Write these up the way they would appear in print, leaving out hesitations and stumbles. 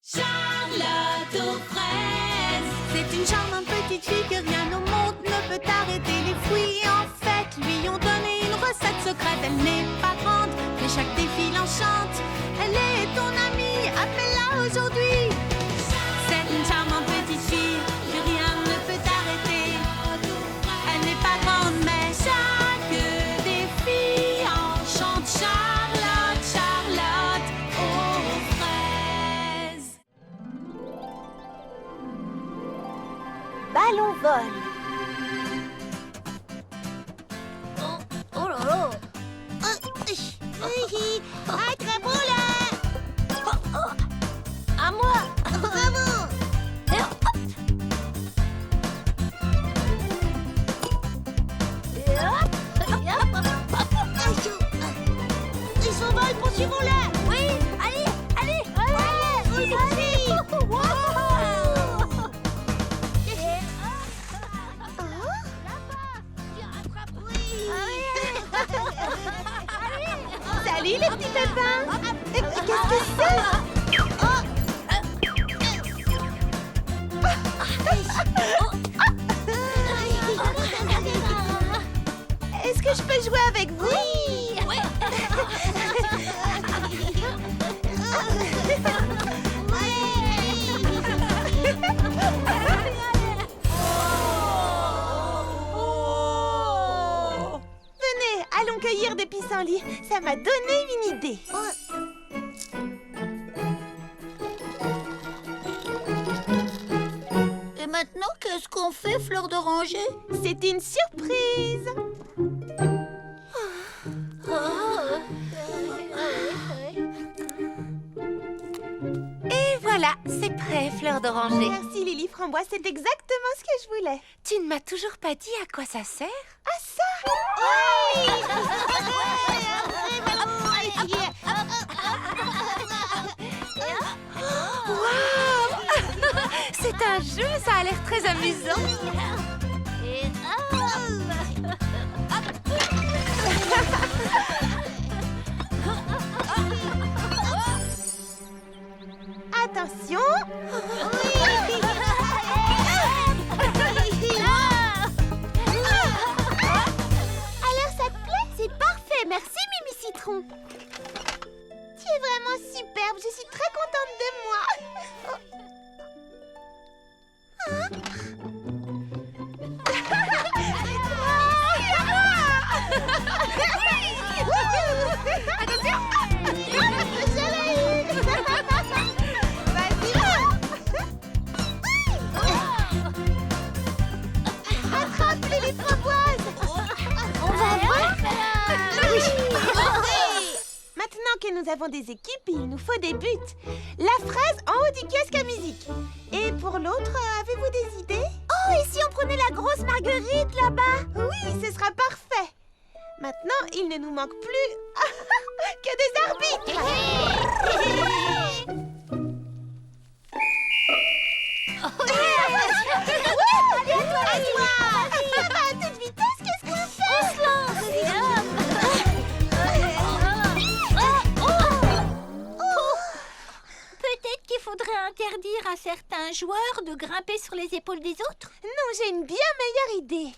Charlotte aux fraises. C'est une charmante petite fille que rien au monde ne peut arrêter. Les fruits, en fait, lui ont donné une recette secrète. Elle n'est pas grande, mais chaque défi l'enchante. Elle est ton amie, appelle-la aujourd'hui. C'est une charmante petite fille que rien ne peut arrêter. Elle n'est pas grande, mais chaque défi enchante. Charlotte, Charlotte aux fraises. Ballon vol. Oh là là. À moi. Bravo. Ils s'envolent, poursuivons-les. Oui, allez, allez. Allez, Salut les petits pépins. Qu'est-ce que c'est? Est-ce que je peux jouer avec vous? Oui. Venez, allons cueillir des pissenlits. Ça m'a donné une idée. Et maintenant, qu'est-ce qu'on fait, Fleur d'Oranger? C'est une surprise. Et voilà, c'est prêt, Fleur d'Oranger. Merci Lily Framboise, c'est exactement ce que je voulais. Tu ne m'as toujours pas dit à quoi ça sert? Ah ça? C'est un jeu, ça a l'air très amusant. Attention. Alors ça te plaît? C'est parfait, merci Mimi Citron. Tu es vraiment superbe, je suis très contente de moi. Attrape les framboises. On va voir. Maintenant que nous avons des équipes, il nous faut des buts. La fraise en haut du kiosque à musique. Et pour l'autre, avez-vous des idées? Oh, et si on prenait la grosse marguerite là-bas? Oui, ce sera parfait. Maintenant, il ne nous manque plus que des arbitres. À toi. Ça va à toute vitesse, qu'est-ce qu'on fait? On se lance. Peut-être qu'il faudrait interdire à certains joueurs de grimper sur les épaules des autres. Non, j'ai une bien meilleure idée.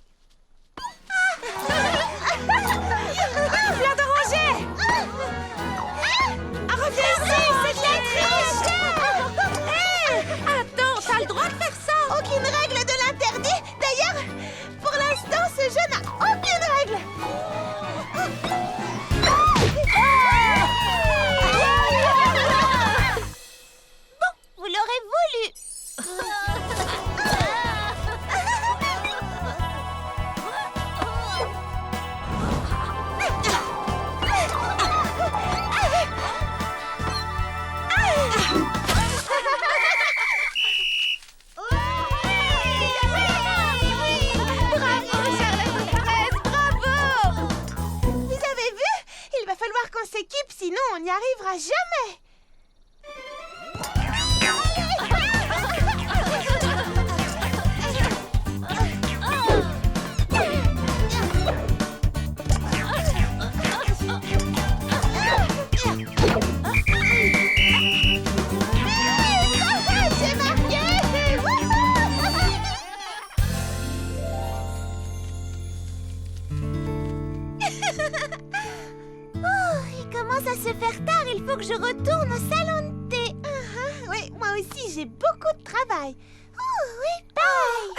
Fleur d'Oranger! Reviens ici, c'est de la triche! Attends, t'as le droit de faire ça! Aucune règle de l'interdit. D'ailleurs, pour l'instant, ce jeu n'a aucune règle. Vous l'aurez voulu. j'ai beaucoup de travail. Oh oui, pareil.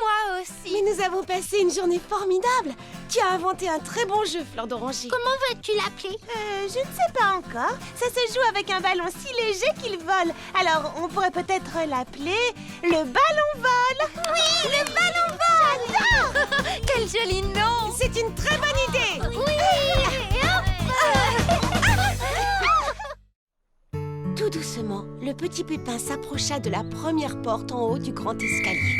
Moi aussi. Mais nous avons passé une journée formidable. Tu as inventé un très bon jeu, Fleur d'Oranger. Comment vas-tu l'appeler? Je ne sais pas encore. Ça se joue avec un ballon si léger qu'il vole. Alors, on pourrait peut-être l'appeler le ballon vol. Oui, le ballon vol. J'adore. Quel joli nom. C'est une très bonne idée. Oui. Tout doucement, le petit Pépin s'approcha de la première porte en haut du grand escalier.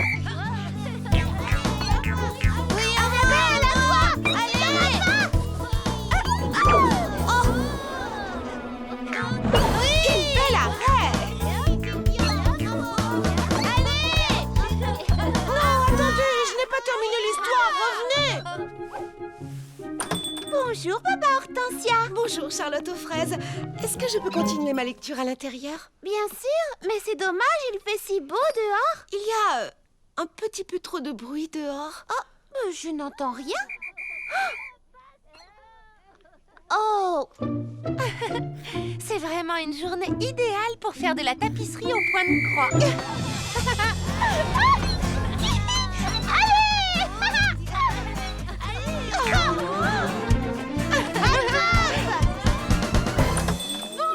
Oui, à la fois. Allez. Quel bel arrêt! Non, attendez, je n'ai pas terminé l'histoire, revenez! Bonjour, Papa Hortensia. Bonjour, Charlotte aux fraises. Est-ce que je peux continuer ma lecture à l'intérieur? Bien sûr, mais c'est dommage, il fait si beau dehors. Il y a un petit peu trop de bruit dehors. Oh, je n'entends rien. Oh, C'est vraiment une journée idéale pour faire de la tapisserie au point de croix.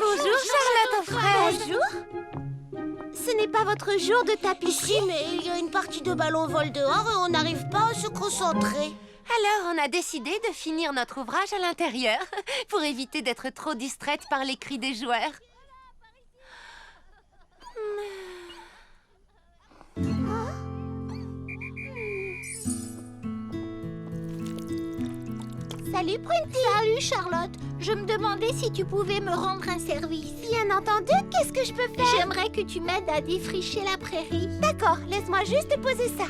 Bonjour, Charlotte aux fraises. bonjour. Ce n'est pas votre jour de tapisserie, mais il y a une partie de ballon vol dehors et on n'arrive pas à se concentrer. Alors, on a décidé de finir notre ouvrage à l'intérieur pour éviter d'être trop distraite par les cris des joueurs. Salut, Prunty. Salut, Charlotte. Je me demandais si tu pouvais me rendre un service. Bien entendu, qu'est-ce que je peux faire? J'aimerais que tu m'aides à défricher la prairie. D'accord, laisse-moi juste poser ça.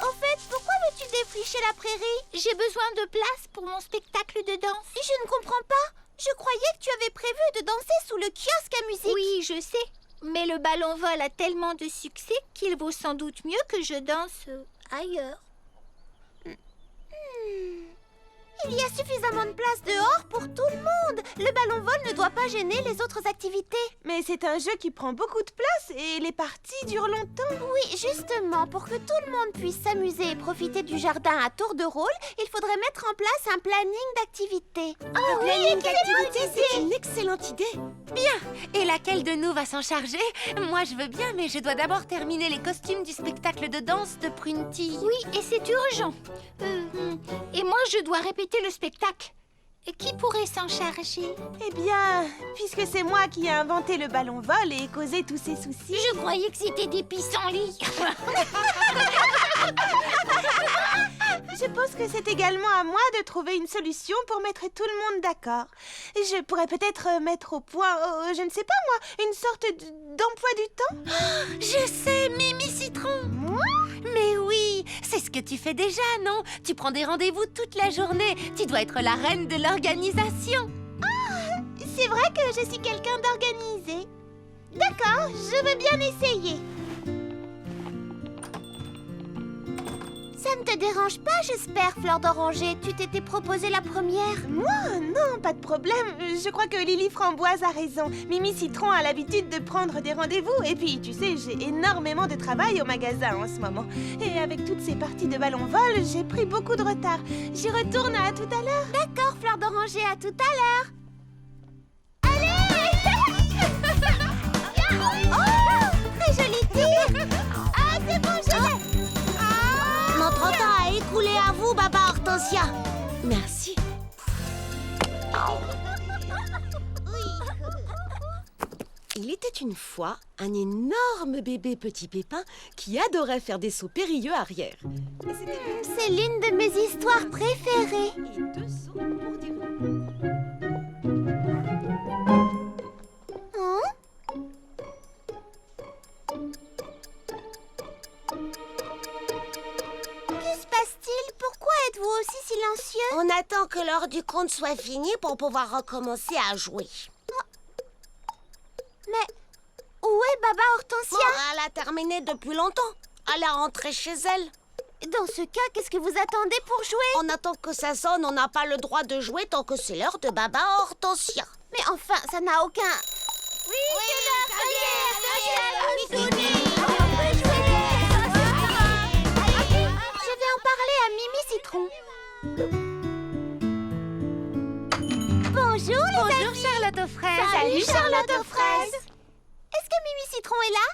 Au fait, pourquoi veux-tu défricher la prairie? J'ai besoin de place pour mon spectacle de danse. Je ne comprends pas. Je croyais que tu avais prévu de danser sous le kiosque à musique. Oui, je sais. Mais le ballon vol a tellement de succès qu'il vaut sans doute mieux que je danse ailleurs. Il y a suffisamment de place dehors pour tout le monde. Le ballon vol ne doit pas gêner les autres activités. Mais c'est un jeu qui prend beaucoup de place et les parties durent longtemps. Oui, justement, pour que tout le monde puisse s'amuser et profiter du jardin à tour de rôle, il faudrait mettre en place un planning d'activités. Un planning d'activité, c'est une excellente idée. Et laquelle de nous va s'en charger? Moi, je veux bien, mais je dois d'abord terminer les costumes du spectacle de danse de Prunty. Oui, et c'est urgent. Et moi, je dois répéter le spectacle. Et qui pourrait s'en charger? Eh bien, puisque c'est moi qui ai inventé le ballon vol et causé tous ces soucis... Je croyais que c'était des pissenlits. Je pense que c'est également à moi de trouver une solution pour mettre tout le monde d'accord. Je pourrais peut-être mettre au point, je ne sais pas moi, une sorte d'emploi du temps. Je sais, Mimi Citron. Moi? Mais oui, c'est ce que tu fais déjà, non? Tu prends des rendez-vous toute la journée. Tu dois être la reine de l'organisation. C'est vrai que je suis quelqu'un d'organisé. D'accord, je veux bien essayer. Ça ne te dérange pas, j'espère, Fleur d'Oranger? Tu t'étais proposée la première. Moi? Non, pas de problème. Je crois que Lily Framboise a raison. Mimi Citron a l'habitude de prendre des rendez-vous. Et puis, tu sais, j'ai énormément de travail au magasin en ce moment. Et avec toutes ces parties de ballon vol, j'ai pris beaucoup de retard. J'y retourne à tout à l'heure. D'accord, Fleur d'Oranger, à tout à l'heure. Oh, très joli tir. Ah, c'est bon, je l'ai. Notre temps a écoulé à vous, Baba Hortensia. Merci. Il était une fois un énorme bébé petit pépin qui adorait faire des sauts périlleux arrière. C'est l'une de mes histoires préférées. Et 2 sauts pour dire... Que se passe-t-il? Pourquoi êtes-vous aussi silencieux? On attend que l'heure du conte soit finie pour pouvoir recommencer à jouer. Mais où est Baba Hortensia? Elle a terminé depuis longtemps. Elle est rentrée chez elle. dans ce cas, qu'est-ce que vous attendez pour jouer? On attend que ça sonne, on n'a pas le droit de jouer tant que c'est l'heure de Baba Hortensia. Mais enfin, ça n'a aucun... Oui, c'est l'heure, ça y est, on peut jouer. Je vais en parler à Mimi Citron. Bonjour les amis. Bonjour Charlotte aux fraises. Salut Charlotte aux fraises. Est-ce que Mimi Citron est là?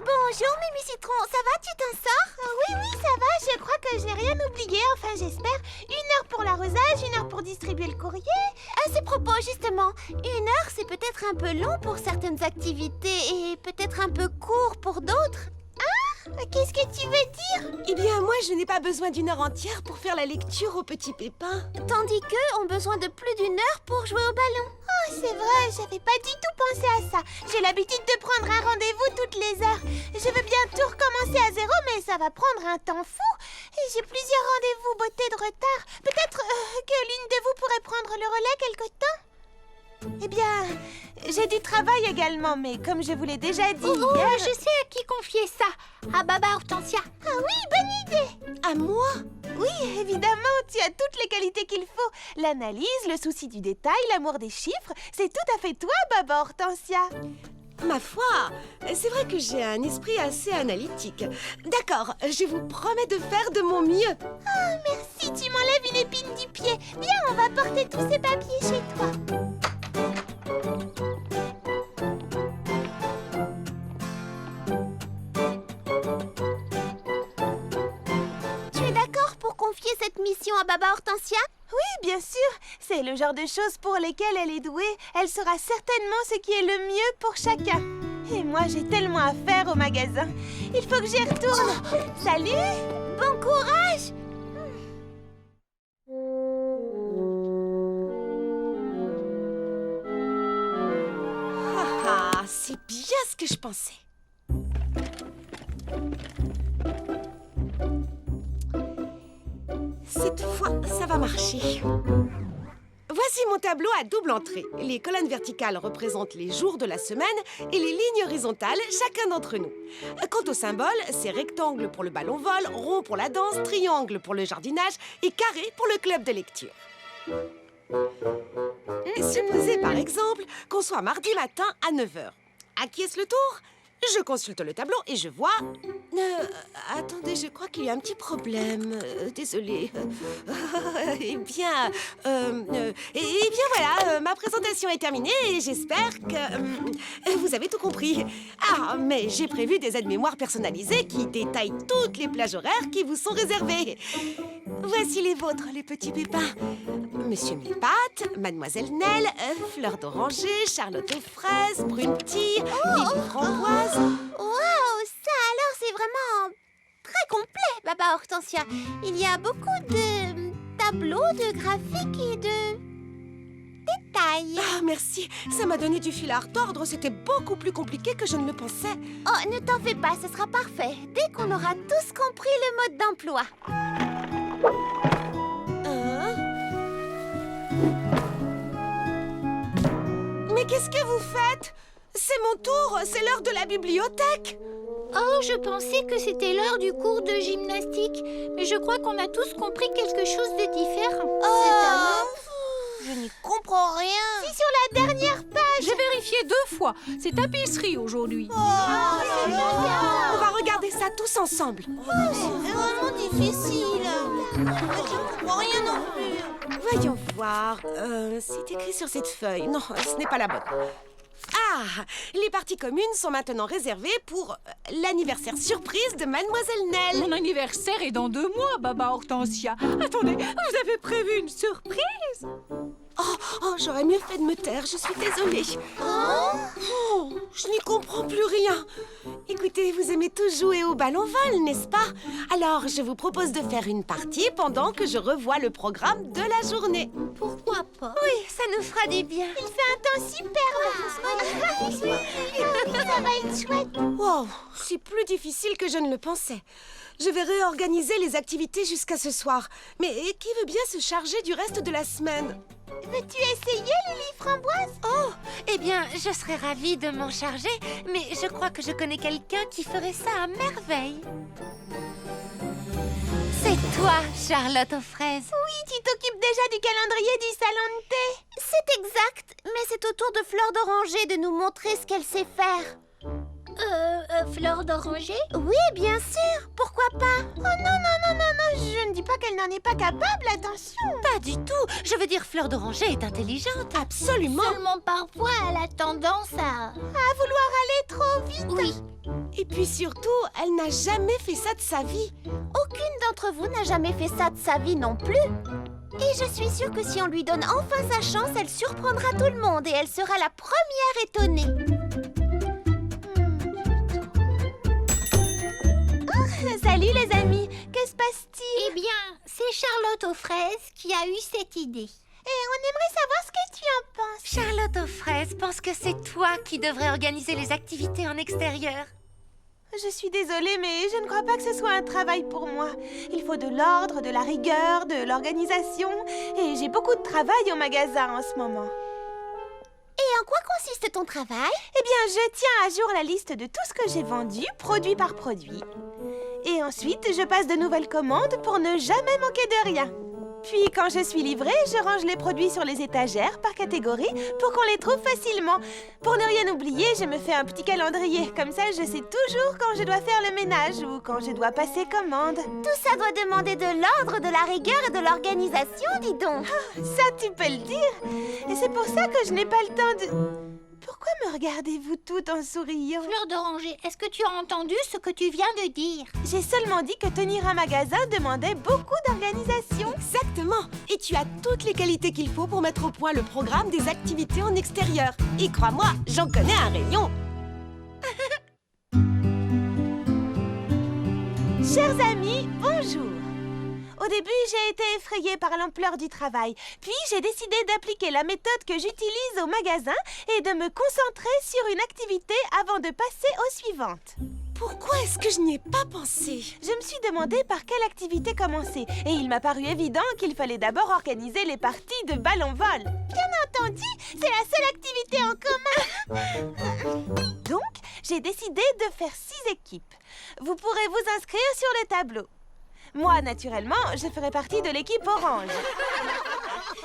Bonjour Mimi Citron, ça va, tu t'en sors? Oui, ça va, je crois que je n'ai rien oublié, enfin j'espère. 1 heure pour l'arrosage, 1 heure pour distribuer le courrier. À ce propos, justement, 1 heure, c'est peut-être un peu long pour certaines activités et peut-être un peu court pour d'autres. Qu'est-ce que tu veux dire? Eh bien, moi, je n'ai pas besoin d'1 heure entière pour faire la lecture aux petits pépins. Tandis qu'eux ont besoin de plus d'1 heure pour jouer au ballon. Oh, c'est vrai, j'avais pas du tout pensé à ça. J'ai l'habitude de prendre un rendez-vous toutes les heures. Je veux bien tout recommencer à zéro, mais ça va prendre un temps fou. Et j'ai plusieurs rendez-vous beauté de retard. Peut-être que l'une de vous pourrait prendre le relais quelque temps? Eh bien, j'ai du travail également, mais comme je vous l'ai déjà dit hier... Je sais à qui confier ça. À Baba Hortensia. Ah oui, bonne idée! À moi? Oui, évidemment, tu as toutes les qualités qu'il faut. L'analyse, le souci du détail, l'amour des chiffres, c'est tout à fait toi, Baba Hortensia. Ma foi, c'est vrai que j'ai un esprit assez analytique. D'accord, je vous promets de faire de mon mieux. Si tu m'enlèves une épine du pied, viens, on va porter tous ces papiers chez toi. Tu es d'accord pour confier cette mission à Baba Hortensia? Oui, bien sûr, c'est le genre de choses pour lesquelles elle est douée. Elle saura certainement ce qui est le mieux pour chacun. Et moi, j'ai tellement à faire au magasin. Il faut que j'y retourne. Salut! Bon courage! Ah, c'est bien ce que je pensais. Cette fois, ça va marcher. Voici mon tableau à double entrée. Les colonnes verticales représentent les jours de la semaine et les lignes horizontales, chacun d'entre nous. Quant aux symboles, c'est rectangle pour le ballon-vol, rond pour la danse, triangle pour le jardinage et carré pour le club de lecture. Supposez par exemple qu'on soit mardi matin à 9h. À qui est-ce le tour? Je consulte le tableau et je vois... attendez, je crois qu'il y a un petit problème. Désolée. Eh bien voilà, ma présentation est terminée et j'espère que vous avez tout compris. Ah, mais j'ai prévu des aides-mémoires personnalisées qui détaillent toutes les plages horaires qui vous sont réservées. Voici les vôtres, les petits pépins. Monsieur Mille-Pattes, Mademoiselle Nell, Fleur d'Oranger, Charlotte aux fraises, Brune-Tille, Lily Framboise. Waouh, ça alors c'est vraiment très complet, Baba Hortensia. Il y a beaucoup de tableaux, de graphiques et de détails. Ah, merci. Ça m'a donné du fil à retordre. C'était beaucoup plus compliqué que je ne le pensais. Oh, ne t'en fais pas, ce sera parfait. Dès qu'on aura tous compris le mode d'emploi. Mais qu'est-ce que vous faites? C'est mon tour, c'est l'heure de la bibliothèque. Oh, je pensais que c'était l'heure du cours de gymnastique. Mais je crois qu'on a tous compris quelque chose de différent. Je n'y comprends rien. Si sur la dernière page. J'ai vérifié 2 fois. C'est tapisserie aujourd'hui. On va regarder ça tous ensemble. C'est vraiment difficile. Je comprends rien non plus. Voyons voir. C'est écrit sur cette feuille. Non, ce n'est pas la bonne. Ah, les parties communes sont maintenant réservées pour l'anniversaire surprise de Mademoiselle Nell. Mon anniversaire est dans 2 mois, Baba Hortensia. Attendez, vous avez prévu une surprise? Oh, j'aurais mieux fait de me taire, je suis désolée. Oh, je n'y comprends plus rien. Écoutez, vous aimez tous jouer au ballon-vol, n'est-ce pas? Alors, je vous propose de faire une partie pendant que je revois le programme de la journée. Pourquoi pas? Oui, ça nous fera du bien. Il fait un temps super. Ça va être chouette. Wow, c'est plus difficile que je ne le pensais. Je vais réorganiser les activités jusqu'à ce soir. Mais qui veut bien se charger du reste de la semaine? Veux-tu essayer, Lily Framboise? Oh, eh bien, je serais ravie de m'en charger, mais je crois que je connais quelqu'un qui ferait ça à merveille. C'est toi, Charlotte aux fraises. Oui, tu t'occupes déjà du calendrier du salon de thé. C'est exact, mais c'est au tour de Fleur d'Oranger de nous montrer ce qu'elle sait faire. Fleur d'oranger? Oui, bien sûr, pourquoi pas? Oh non, non, non, non, non, je ne dis pas qu'elle n'en est pas capable, attention. Pas du tout. Je veux dire, Fleur d'Oranger est intelligente. Absolument. Seulement parfois, elle a tendance à... À vouloir aller trop vite. Oui. Et puis surtout, elle n'a jamais fait ça de sa vie. Aucune d'entre vous n'a jamais fait ça de sa vie non plus. Et je suis sûre que si on lui donne enfin sa chance, elle surprendra tout le monde et elle sera la première étonnée. Salut les amis, que se passe-t-il? Eh bien, c'est Charlotte aux fraises qui a eu cette idée. Et on aimerait savoir ce que tu en penses. Charlotte aux fraises pense que c'est toi qui devrais organiser les activités en extérieur. Je suis désolée, mais je ne crois pas que ce soit un travail pour moi. Il faut de l'ordre, de la rigueur, de l'organisation. Et j'ai beaucoup de travail au magasin en ce moment. Et en quoi consiste ton travail? Eh bien, je tiens à jour la liste de tout ce que j'ai vendu, produit par produit. Et ensuite, je passe de nouvelles commandes pour ne jamais manquer de rien. Puis, quand je suis livrée, je range les produits sur les étagères par catégorie pour qu'on les trouve facilement. Pour ne rien oublier, je me fais un petit calendrier. Comme ça, je sais toujours quand je dois faire le ménage ou quand je dois passer commande. Tout ça doit demander de l'ordre, de la rigueur et de l'organisation, dis donc. Ça, tu peux le dire. Et c'est pour ça que je n'ai pas le temps de... Pourquoi me regardez-vous toutes en souriant? Fleur d'oranger, est-ce que tu as entendu ce que tu viens de dire? J'ai seulement dit que tenir un magasin demandait beaucoup d'organisation. Exactement. Et tu as toutes les qualités qu'il faut pour mettre au point le programme des activités en extérieur. Et crois-moi, j'en connais un rayon. Chers amis, bonjour. Au début, j'ai été effrayée par l'ampleur du travail. Puis, j'ai décidé d'appliquer la méthode que j'utilise au magasin et de me concentrer sur une activité avant de passer aux suivantes. Pourquoi est-ce que je n'y ai pas pensé? Je me suis demandé par quelle activité commencer et il m'a paru évident qu'il fallait d'abord organiser les parties de ballon-vol. Bien entendu, c'est la seule activité en commun. Donc, j'ai décidé de faire 6 équipes. Vous pourrez vous inscrire sur le tableau. Moi, naturellement, je ferai partie de l'équipe orange.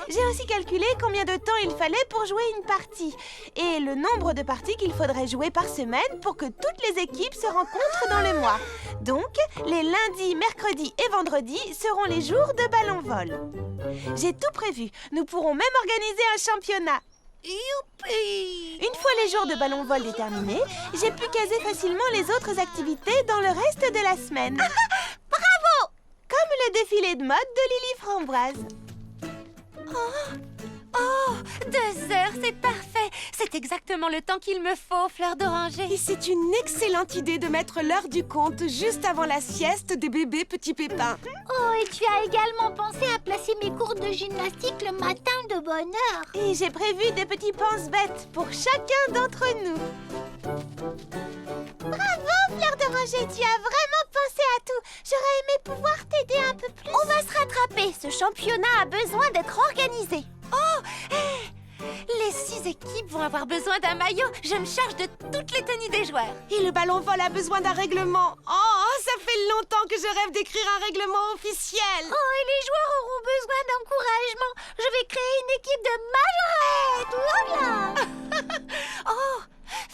J'ai aussi calculé combien de temps il fallait pour jouer une partie et le nombre de parties qu'il faudrait jouer par semaine pour que toutes les équipes se rencontrent dans le mois. Donc, les lundis, mercredis et vendredis seront les jours de ballon-vol. J'ai tout prévu. Nous pourrons même organiser un championnat. Youpi! Une fois les jours de ballon-vol déterminés, j'ai pu caser facilement les autres activités dans le reste de la semaine. Bravo! Comme le défilé de mode de Lily Framboise. Oh, 2 heures, c'est parfait. C'est exactement le temps qu'il me faut, Fleur d'Oranger. Et c'est une excellente idée de mettre l'heure du compte juste avant la sieste des bébés petits pépins. Oh, et tu as également pensé à placer mes cours de gymnastique le matin de bonne heure. Et j'ai prévu des petits pense-bêtes pour chacun d'entre nous. Bravo, Fleur d'Oranger, tu as vraiment pensé à tout. J'aurais aimé pouvoir t'aider un peu plus. On va se rattraper, ce championnat a besoin d'être organisé. Les 6 équipes vont avoir besoin d'un maillot. Je me charge de toutes les tenues des joueurs. Et le ballon-vol a besoin d'un règlement. Oh, ça fait longtemps que je rêve d'écrire un règlement officiel. Oh, et les joueurs auront besoin d'encouragement. Je vais créer une équipe de majorettes. Voilà. Oh,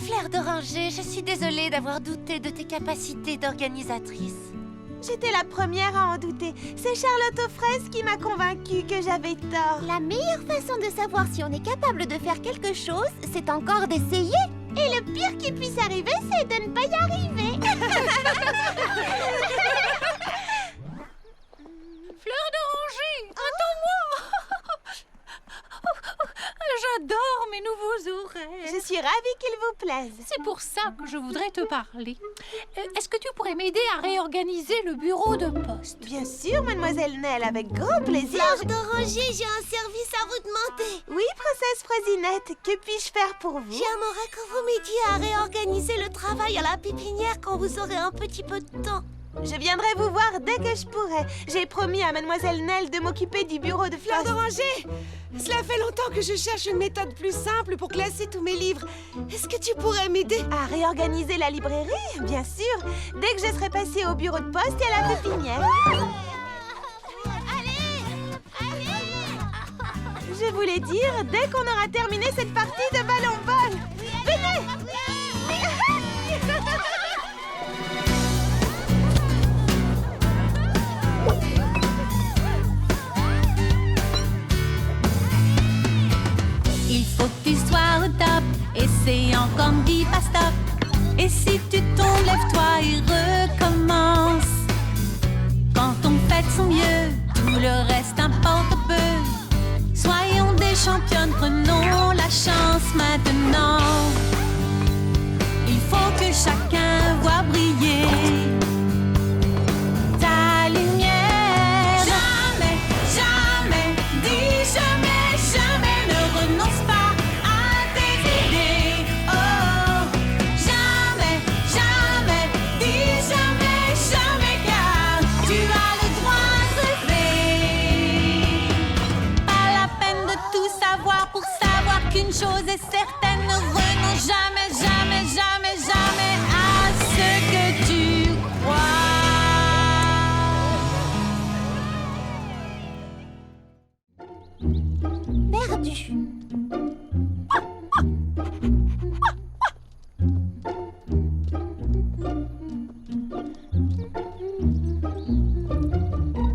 Fleur d'Oranger, je suis désolée d'avoir douté de tes capacités d'organisatrice. J'étais la première à en douter. C'est Charlotte aux fraises qui m'a convaincue que j'avais tort. La meilleure façon de savoir si on est capable de faire quelque chose, c'est encore d'essayer. Et le pire qui puisse arriver, c'est de ne pas y arriver. Fleur d'oranger, attends-moi. J'adore mes nouveaux oreilles. Je suis ravie qu'ils vous plaisent. C'est pour ça que je voudrais te parler. Est-ce que tu pourrais m'aider à réorganiser le bureau de poste? Bien sûr, mademoiselle Nell, avec grand plaisir. Fleur d'oranger, j'ai un service à vous demander. Oui, princesse Frasinette, que puis-je faire pour vous? J'aimerais que vous m'aidiez à réorganiser le travail à la pépinière quand vous aurez un petit peu de temps. Je viendrai vous voir dès que je pourrai. J'ai promis à Mademoiselle Nell de m'occuper du bureau de Fleur Faust. d'oranger, cela fait longtemps que je cherche une méthode plus simple pour classer tous mes livres. Est-ce que tu pourrais m'aider? À réorganiser la librairie, bien sûr. Dès que je serai passée au bureau de poste et à la pépinière. Je voulais dire, dès qu'on aura terminé cette partie de ballon-ball. Venez! Il faut que tu sois au top, et c'est encore dit pas stop. Et si tu tombes, lève-toi et recommence. Quand on fait de son mieux, tout le reste importe peu. Soyons des championnes, prenons la chance maintenant. Il faut que chacun voit briller ta lumière. Jamais, jamais, dis jamais, jamais ne renonce pas à tes idées. Oh, jamais, jamais, dis jamais, jamais, car tu as le droit de rêver. Pas la peine de tout savoir pour savoir qu'une chose est certaine, ne renonce jamais, jamais, jamais, jamais à ce que tu crois. Perdu.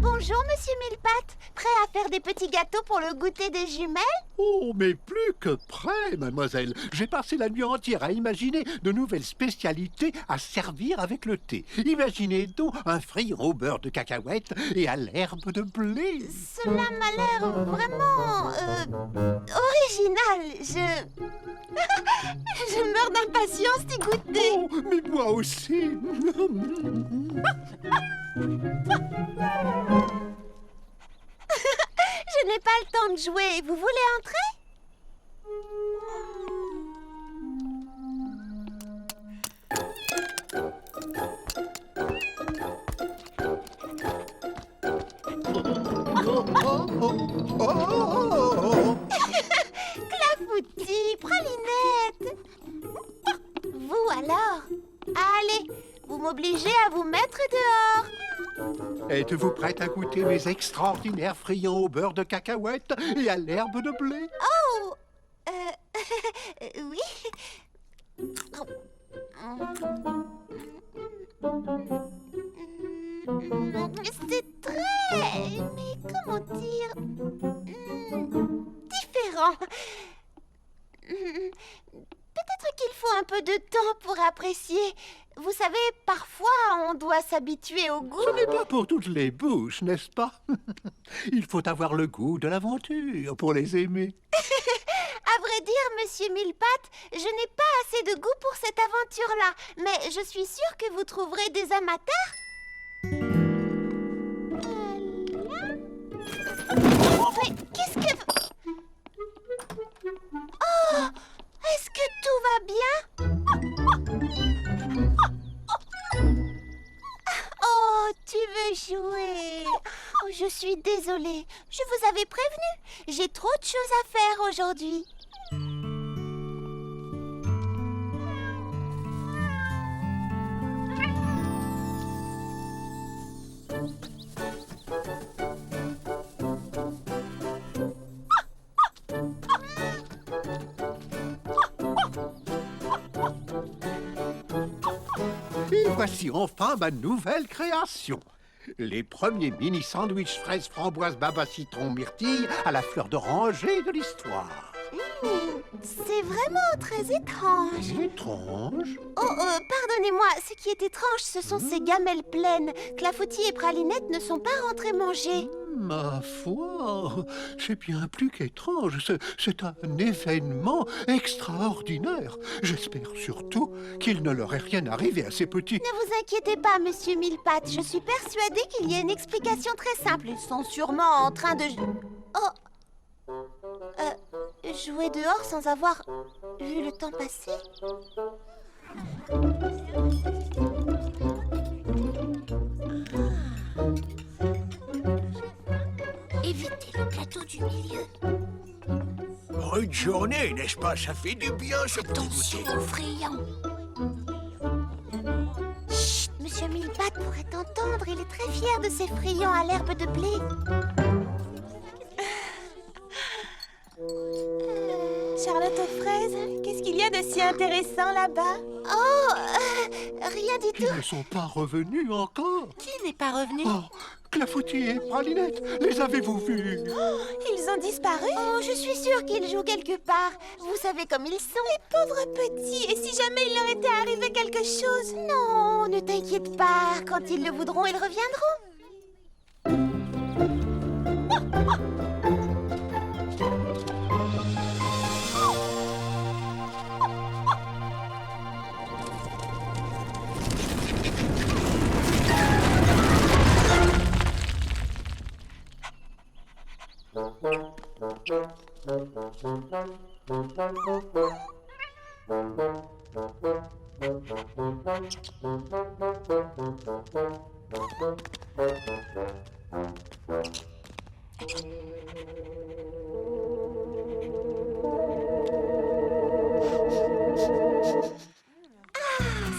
Bonjour, Monsieur Millepattes. Prêt à faire des petits gâteaux pour le goûter des jumelles? Oh, mais plus que prêt, mademoiselle. J'ai passé la nuit entière à imaginer de nouvelles spécialités à servir avec le thé. Imaginez donc un friand au beurre de cacahuète et à l'herbe de blé. Cela m'a l'air vraiment original. Je meurs d'impatience d'y goûter. Oh, mais moi aussi. Je n'ai pas le temps de jouer. Vous voulez entrer? Clafoutis, pralinette. Vous alors? Allez, vous m'obligez à vous mettre dehors. Êtes-vous prête à goûter mes extraordinaires friands au beurre de cacahuète et à l'herbe de blé? Oh, oui. C'est très... mais comment dire... différent. Peut-être qu'il faut un peu de temps pour apprécier. Vous savez, parfois, on doit s'habituer au goût. Ce n'est pas pour toutes les bouches, n'est-ce pas? Il faut avoir le goût de l'aventure pour les aimer. À vrai dire, Monsieur Millepattes, je n'ai pas assez de goût pour cette aventure-là. Mais je suis sûre que vous trouverez des amateurs. Mais qu'est-ce que... Oh! Est-ce que tout va bien? Oh, tu veux jouer? Oh, je suis désolée. Je vous avais prévenu. J'ai trop de choses à faire aujourd'hui. Et voici enfin ma nouvelle création. Les premiers mini sandwichs fraises, framboises, baba, citron, myrtille à la fleur d'oranger de l'histoire. C'est vraiment très étrange. Étrange. Oh, pardonnez-moi, ce qui est étrange, ce sont ces gamelles pleines. Clafoutis et Pralinette ne sont pas rentrés manger. Ma foi, c'est bien plus qu'étrange. C'est un événement extraordinaire. J'espère surtout qu'il ne leur est rien arrivé à ces petits. Ne vous inquiétez pas, Monsieur Millepattes. Je suis persuadée qu'il y a une explication très simple. Ils sont sûrement en train de... Oh, jouer dehors sans avoir vu le temps passer. éviter le plateau du milieu. Rude journée, n'est-ce pas? Ça fait du bien, ce petit Attention goûter. aux friands. Chut, Monsieur Mille-Pattes pourrait t'entendre. Il est très fier de ses friands à l'herbe de blé. Charlotte aux fraises, qu'est-ce qu'il y a de si intéressant là-bas? Oh, rien du Ils tout. ne sont pas revenus encore. Qui n'est pas revenu? Oh, Clafoutis et Pralinette, les avez-vous vus? Ils ont disparu? Oh, je suis sûre qu'ils jouent quelque part. Vous savez comme ils sont. Les pauvres petits, et si jamais il leur était arrivé quelque chose? Non, ne t'inquiète pas. Quand ils le voudront, ils reviendront.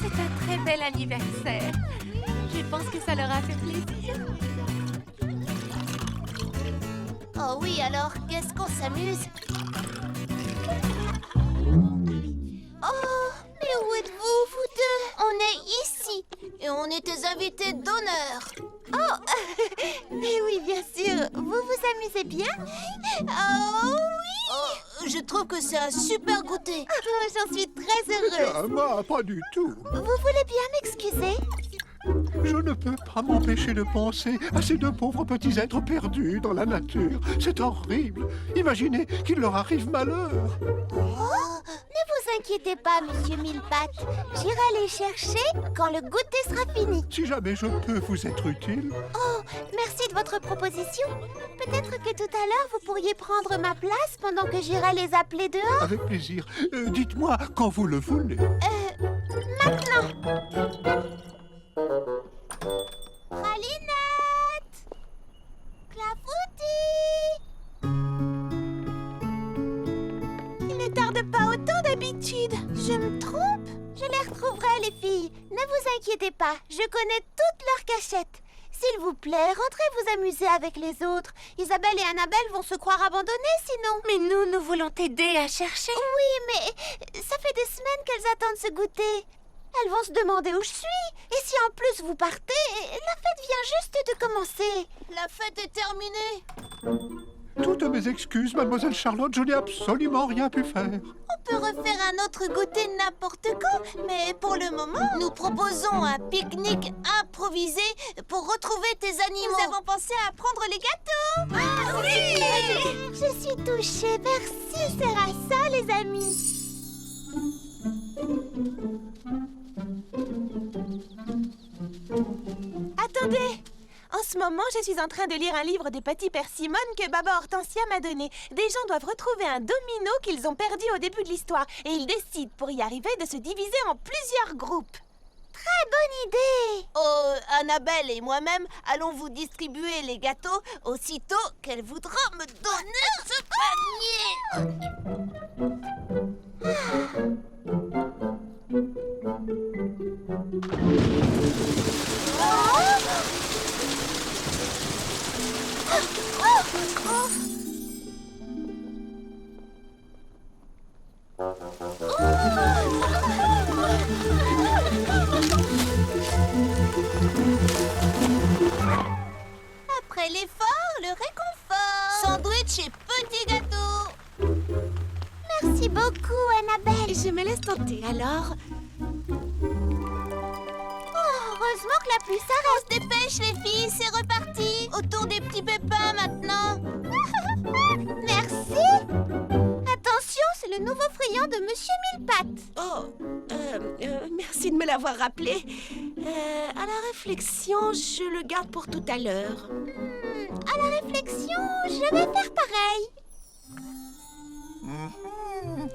C'est un très bel anniversaire. Je pense que ça leur a fait plaisir. Oh oui, alors, qu'est-ce qu'on s'amuse? Oh, mais où êtes-vous, vous deux? On est ici, et on est tes invités d'honneur. Oh, mais oui, bien sûr. Vous vous amusez bien? Oh oui! Oh, je trouve que c'est un super goûter. Oh, j'en suis très heureuse. Ah, moi, pas du tout. Vous voulez bien m'excuser? Je ne peux pas m'empêcher de penser à ces deux pauvres petits êtres perdus dans la nature. C'est horrible. Imaginez qu'il leur arrive malheur. Ne vous inquiétez pas, Monsieur Mille-Pattes. J'irai les chercher quand le goûter sera fini. Si jamais je peux vous être utile. Oh, merci de votre proposition. Peut-être que tout à l'heure, vous pourriez prendre ma place pendant que j'irai les appeler dehors. Avec plaisir. Dites-moi quand vous le voulez. Maintenant. Pralinette! Clafoutis! Ils ne tardent pas autant d'habitude. Je me trompe? Je les retrouverai, les filles. Ne vous inquiétez pas, je connais toutes leurs cachettes. S'il vous plaît, rentrez vous amuser avec les autres. Isabelle et Annabelle vont se croire abandonnées sinon. Mais nous voulons t'aider à chercher. Oui, mais ça fait des semaines qu'elles attendent ce goûter. Elles vont se demander où je suis. Et si en plus vous partez, la fête vient juste de commencer. La fête est terminée. Toutes mes excuses, mademoiselle Charlotte, je n'ai absolument rien pu faire. On peut refaire un autre goûter n'importe quand, mais pour le moment, nous proposons un pique-nique improvisé pour retrouver tes animaux. Nous avons pensé à prendre les gâteaux. Ah oui! Je suis touchée, merci. Ça sert à ça, les amis. Attendez! En ce moment, je suis en train de lire un livre de Patty Persimmon que Baba Hortensia m'a donné. Des gens doivent retrouver un domino qu'ils ont perdu au début de l'histoire. Et ils décident, pour y arriver, de se diviser en plusieurs groupes. Très bonne idée. Oh, Annabelle et moi-même allons vous distribuer les gâteaux aussitôt qu'elle voudra me donner ce panier. Après l'effort, le réconfort. Sandwich et petit gâteau. Merci beaucoup, Annabelle. Je me laisse tenter, alors. Oh, heureusement que la pluie s'arrête. On se dépêche, les filles, c'est reparti. Autour des petits pépins, maintenant. Merci. Attention, c'est le nouveau friand de Monsieur Mille-Pattes. Oh, merci de me l'avoir rappelé. À la réflexion, je le garde pour tout à l'heure. À la réflexion, je vais faire pareil.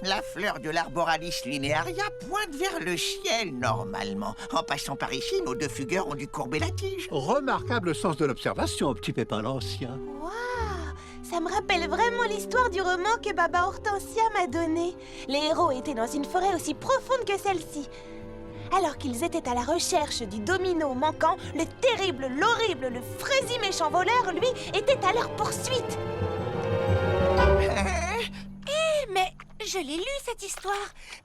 La fleur de l'Arboralis linearia pointe vers le ciel, normalement. En passant par ici, nos deux fugueurs ont dû courber la tige. Remarquable sens de l'observation, petit Pépin l'Ancien. Waouh, Ça me rappelle vraiment l'histoire du roman que Baba Hortensia m'a donné. Les héros étaient dans une forêt aussi profonde que celle-ci. Alors qu'ils étaient à la recherche du domino manquant, le terrible, l'horrible, le frési méchant voleur, lui, était à leur poursuite. Mais je l'ai lu cette histoire.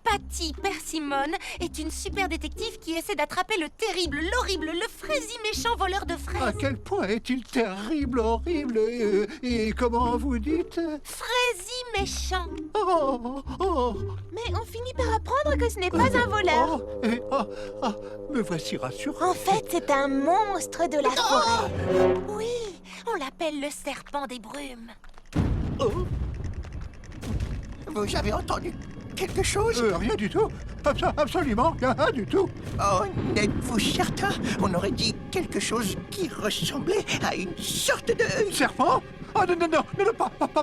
Patty Persimmon est une super détective qui essaie d'attraper le terrible, l'horrible, le frési méchant voleur de fraises. À quel point est-il terrible, horrible et comment vous dites? Frési méchant. Oh, oh, Mais on finit par apprendre que ce n'est pas un voleur. me voici rassuré. En fait, c'est un monstre de la forêt. Oui, on l'appelle le serpent des brumes. Vous avez entendu quelque chose? Rien du tout. Absolument rien du tout. Oh, n'êtes-vous certain? On aurait dit quelque chose qui ressemblait à une sorte de... Serpent? Oh non, non, non, non,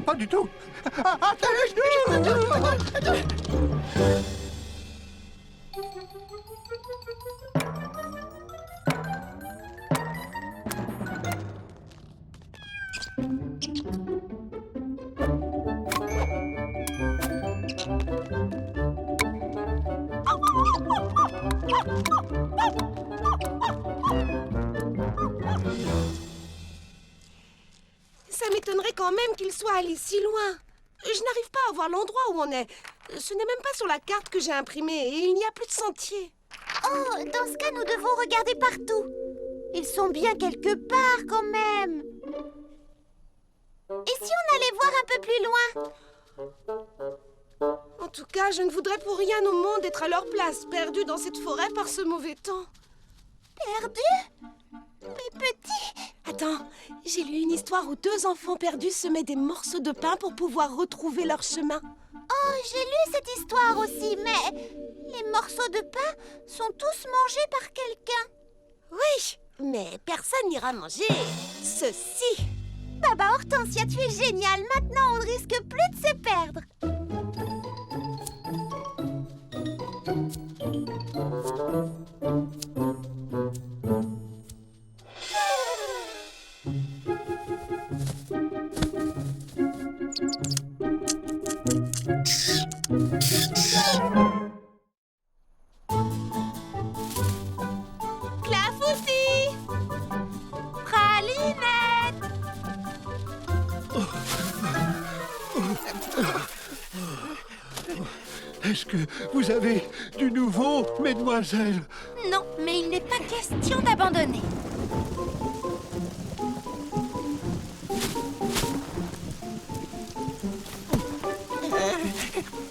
pas du tout. Attendez. Ça m'étonnerait quand même qu'il soit allé si loin. Je n'arrive pas à voir l'endroit où on est. Ce n'est même pas sur la carte que j'ai imprimée et il n'y a plus de sentier. Oh, dans ce cas, nous devons regarder partout. Ils sont bien quelque part quand même. Et si on allait voir un peu plus loin? En tout cas, je ne voudrais pour rien au monde être à leur place, perdue dans cette forêt par ce mauvais temps. Perdu? Mais petit... Attends, j'ai lu une histoire où 2 enfants perdus semaient des morceaux de pain pour pouvoir retrouver leur chemin. Oh, j'ai lu cette histoire aussi, mais... les morceaux de pain sont tous mangés par quelqu'un. Oui, mais personne n'ira manger ceci. Baba Hortensia, tu es géniale. Maintenant, on ne risque plus de se perdre. Clafoutis! Pralinette! Est-ce que vous avez du nouveau, mesdemoiselles? Non, mais il n'est pas question d'abandonner.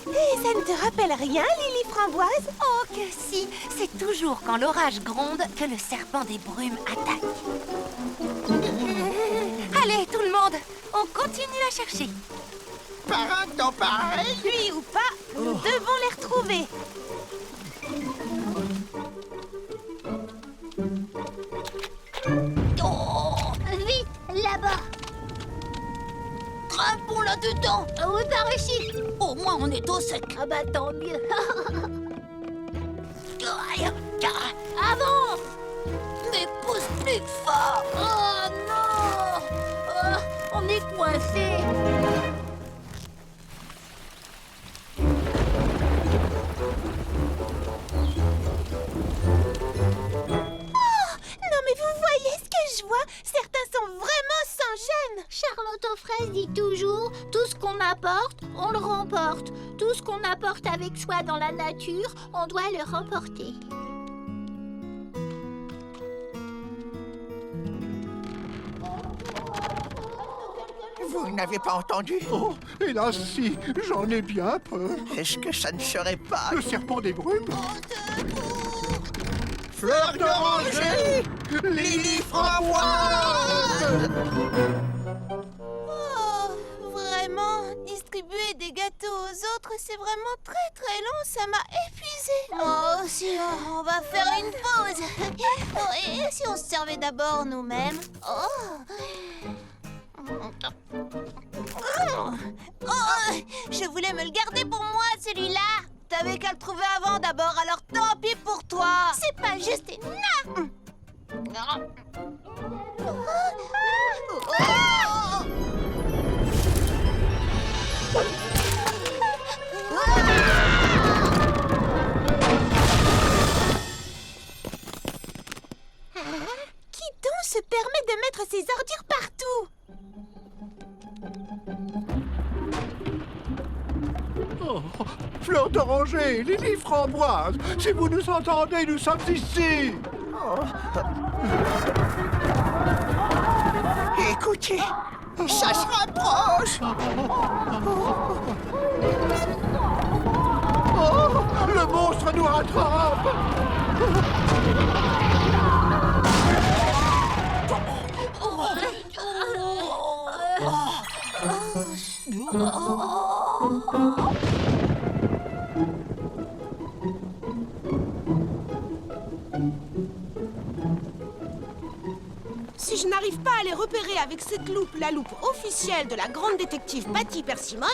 Et ça ne te rappelle rien, Lily Framboise? Oh que si! C'est toujours quand l'orage gronde que le serpent des brumes attaque. Allez, tout le monde, on continue à chercher. Par un temps pareil? Lui ou pas, nous devons les retrouver. Vite, là-bas. Grimpons là-dedans. Oui, par ici. Au moins, on est au sec. Ah bah tant mieux. Avance. Mais pousse plus fort. Oh non. On est coincé. Non mais vous voyez ce que je vois? Certains sont vraiment sans gêne. Charlotte aux fraises dit toujours, tout ce qu'on apporte, on le remporte. Tout ce qu'on apporte avec soi dans la nature, on doit le remporter. Vous n'avez pas entendu? Oh, hélas si, j'en ai bien peur. Est-ce que ça ne serait pas... Le serpent des brumes? Fleur d'oranger! Lily Framboise! Oh, vraiment, distribuer des gâteaux aux autres, c'est vraiment très très long, ça m'a épuisée. Moi aussi, on va faire une pause. Oh, et si on se servait d'abord nous-mêmes? Oh, je voulais me le garder pour moi, celui-là. T'avais qu'à le trouver avant d'abord, alors tant pis pour toi. C'est pas juste une... Oh, Fleur d'oranger, Lily Framboise, si vous nous entendez, nous sommes ici. Écoutez, ça se rapproche. Oh, le monstre nous rattrape. Si je n'arrive pas à les repérer avec cette loupe, la loupe officielle de la grande détective Patty Persimmon,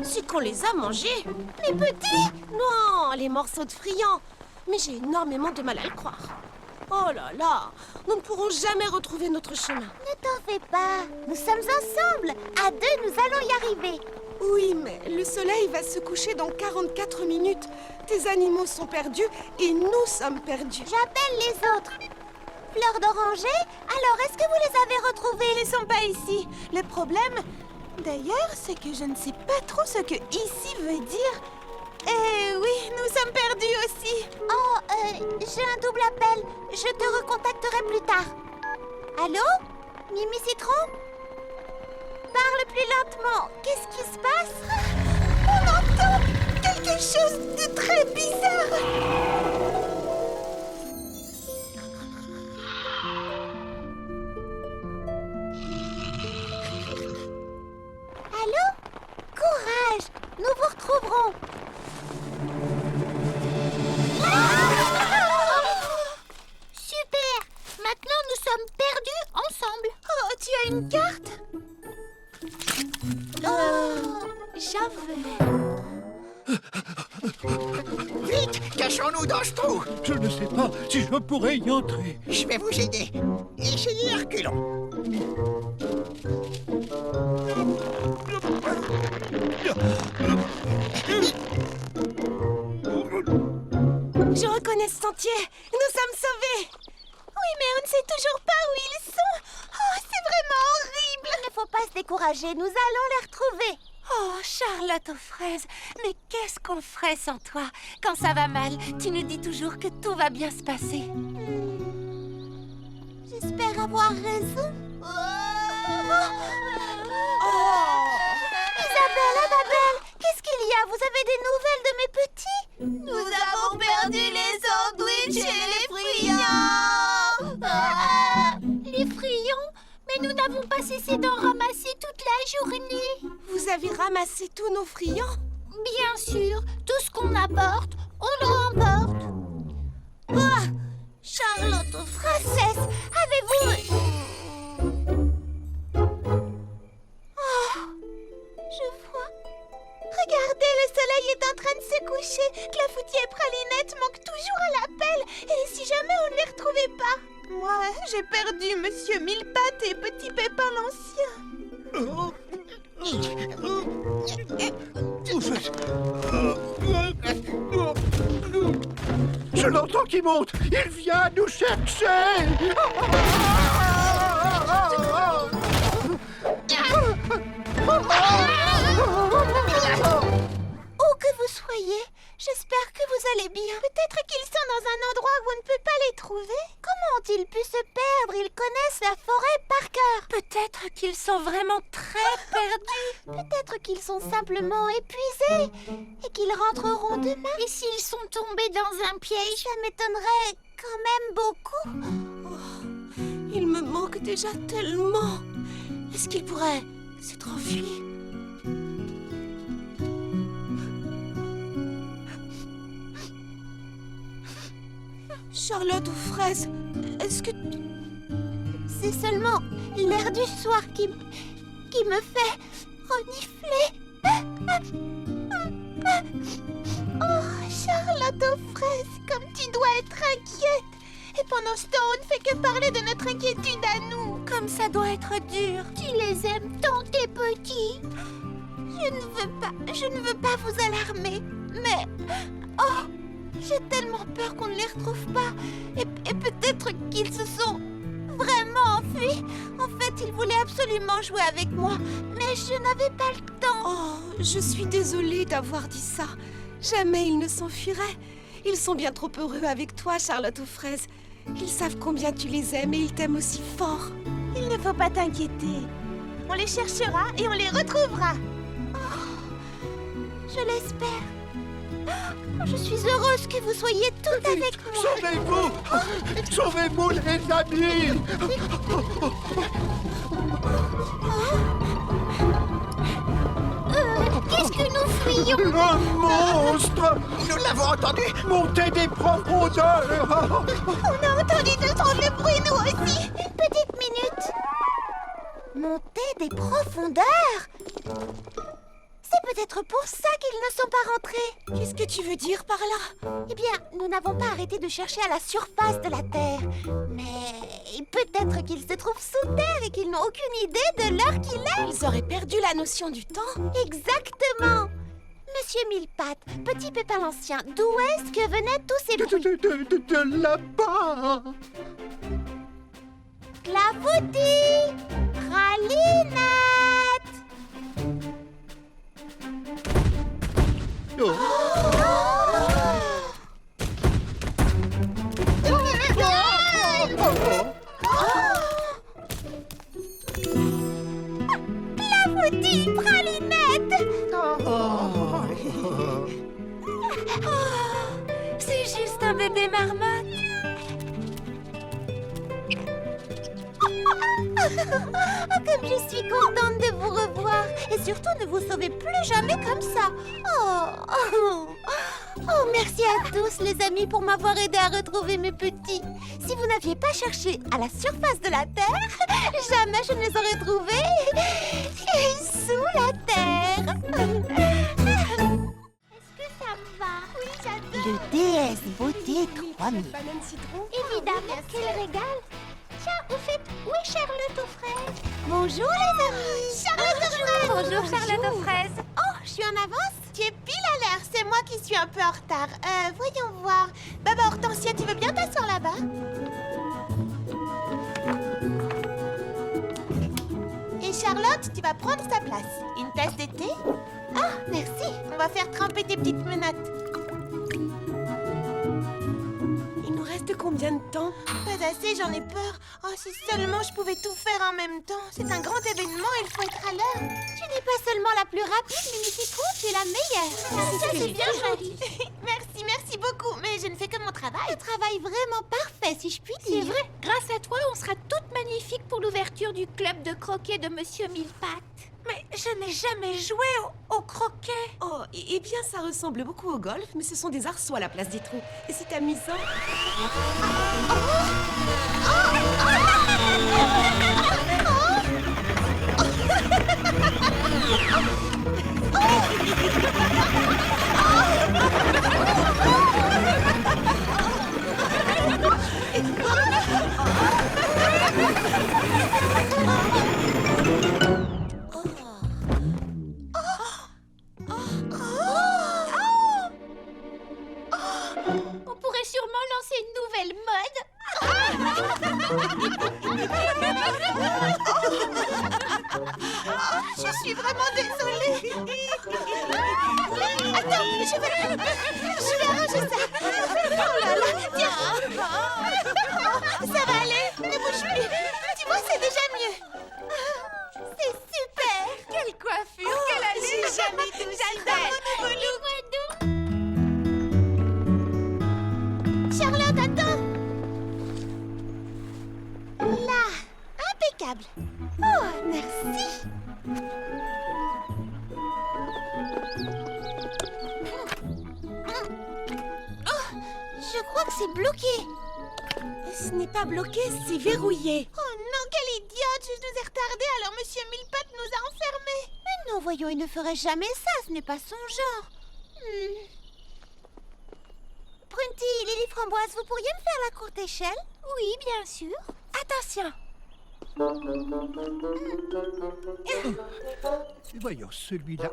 c'est qu'on les a mangés. Les petits? Non, les morceaux de friand. Mais j'ai énormément de mal à le croire. Oh là là, nous ne pourrons jamais retrouver notre chemin. Ne t'en fais pas, nous sommes ensemble. À deux, nous allons y arriver. Oui, mais le soleil va se coucher dans 44 minutes. Tes animaux sont perdus et nous sommes perdus. J'appelle les autres. Fleur d'oranger, alors est-ce que vous les avez retrouvés? Ils ne sont pas ici. Le problème, d'ailleurs, c'est que je ne sais pas trop ce que ici veut dire. Eh oui, nous sommes perdus aussi. Oh, j'ai un double appel. Je te recontacterai plus tard. Allô? Mimi Citron? Parle plus lentement. Qu'est-ce qui se passe? On entend quelque chose de très bizarre. Allô? Courage! Nous vous retrouverons. Super! Maintenant, nous sommes perdus ensemble. Oh, tu as une carte? J'avais. Vite, cachons-nous dans ce trou. Je ne sais pas si je pourrais y entrer. Je vais vous aider. Essayez reculons. Je reconnais ce sentier. Nous sommes sauvés. Oui, mais on ne sait toujours pas où ils sont. Oh, c'est vraiment horrible. Il ne faut pas se décourager. Nous allons les retrouver. Oh, Charlotte aux fraises, mais qu'est-ce qu'on ferait sans toi? Quand ça va mal, tu nous dis toujours que tout va bien se passer. J'espère avoir raison. Isabelle, Annabelle, qu'est-ce qu'il y a? Vous avez des nouvelles de mes petits? Nous avons perdu les sandwichs et les friands. Les friands? Mais nous n'avons pas cessé d'en ramasser toute la journée. Vous avez ramassé tous nos friands? Bien sûr, tout ce qu'on apporte, on le remporte. Charlotte aux fraises, avez-vous... Je vois. Regardez, le soleil est en train de se coucher. Clafoutis et Pralinette manquent toujours à l'appel. Et si jamais on ne les retrouvait pas? Moi, j'ai perdu Monsieur Millepattes et Petit Pépin l'Ancien. Je l'entends qui monte. Il vient nous chercher. Où que vous soyez, j'espère que vous allez bien. Peut-être qu'ils sont dans un endroit où on ne peut pas les trouver. Comment ont-ils pu se perdre? Ils connaissent la forêt par cœur. Peut-être qu'ils sont vraiment très perdus. Peut-être qu'ils sont simplement épuisés et qu'ils rentreront demain. Et s'ils sont tombés dans un piège? Ça m'étonnerait quand même beaucoup. Il me manque déjà tellement. Est-ce qu'il pourrait s'être enfui? Charlotte aux fraises, est-ce que... C'est seulement l'air du soir qui me fait renifler. Oh, Charlotte aux fraises, comme tu dois être inquiète. Et pendant ce temps, on ne fait que parler de notre inquiétude à nous. Comme ça doit être dur. Tu les aimes tant, tes petits. Je ne veux pas vous alarmer, mais... Oh, j'ai tellement peur qu'on ne les retrouve pas. Et peut-être qu'ils se sont vraiment enfui. En fait, il voulait absolument jouer avec moi, mais je n'avais pas le temps. Oh, je suis désolée d'avoir dit ça. Jamais ils ne s'enfuiraient. Ils sont bien trop heureux avec toi, Charlotte aux fraises. Ils savent combien tu les aimes et ils t'aiment aussi fort. Il ne faut pas t'inquiéter. On les cherchera et on les retrouvera. Je l'espère. Je suis heureuse que vous soyez toutes avec moi. Sauvez-vous! Sauvez-vous, les amis! Qu'est-ce que nous fuyons? Un monstre! Nous l'avons entendu. Montez des profondeurs! On a entendu de trop le bruit, nous aussi. Une petite minute. Monter des profondeurs? C'est peut-être pour ça qu'ils ne sont pas rentrés. Qu'est-ce que tu veux dire par là? Eh bien, nous n'avons pas arrêté de chercher à la surface de la Terre. Mais peut-être qu'ils se trouvent sous terre et qu'ils n'ont aucune idée de l'heure qu'il est. Ils auraient perdu la notion du temps. Exactement. Monsieur Millepattes, petit Pépin l'Ancien, d'où est-ce que venaient tous ces bruits? De là-bas! Clafoutis! Pralinette! Oh. Clafoutis, Pralinette! C'est juste un bébé marmotte. Comme je suis contente de vous revoir. Et surtout, ne vous sauvez plus jamais comme ça. Oh, merci à tous, les amis, pour m'avoir aidé à retrouver mes petits. Si vous n'aviez pas cherché à la surface de la Terre, jamais je ne les aurais trouvés sous la Terre. Est-ce que ça me va? Oui, j'adore. Le DS Beauté 3000. Évidemment, quel régal. Tiens, au fait, où est Charlotte aux fraises? Bonjour les amis. Charlotte aux fraises. Bonjour Charlotte aux fraises. Oh, je suis en avance. Tu es pile à l'heure, c'est moi qui suis un peu en retard. Voyons voir. Baba Hortensia, tu veux bien t'asseoir là-bas? Et Charlotte, tu vas prendre sa place. Une tasse de thé? Ah, merci. On va faire tremper tes petites menottes. Il nous reste combien de temps? Pas assez, j'en ai peur. Oh, si seulement je pouvais tout faire en même temps. C'est un grand événement, il faut être à l'heure. Tu n'es pas seulement la plus rapide, Mimi Citron, tu es la meilleure. Ça, c'est bien joli. Merci beaucoup, mais je ne fais que mon travail. Un travail vraiment parfait, si je puis dire. C'est vrai, grâce à toi, on sera toutes magnifiques pour l'ouverture du club de croquet de Monsieur Millepattes. Mais je n'ai jamais joué au croquet. Oh, eh bien, ça ressemble beaucoup au golf, mais ce sont des arceaux à la place des trous. Et si t'as mis ça? On pourrait sûrement lancer une nouvelle mode. Je suis vraiment désolée. Attends, je vais arranger ça. Oh là là, tiens. Ça va aller, ne bouge plus. Tu vois, c'est déjà mieux. C'est super. Quelle coiffure, quelle allure. J'ai jamais été aussi belle. Charlotte, attends. Là, impeccable. Oh, merci. Oh, je crois que c'est bloqué. Ce n'est pas bloqué, c'est verrouillé. Oh non, quelle idiote. Je nous ai retardés, alors Monsieur Millepattes nous a enfermés. Mais non, voyons, il ne ferait jamais ça. Ce n'est pas son genre. Prunty, Lily Framboise, vous pourriez me faire la courte échelle? Oui, bien sûr. Attention. Voyons, celui-là...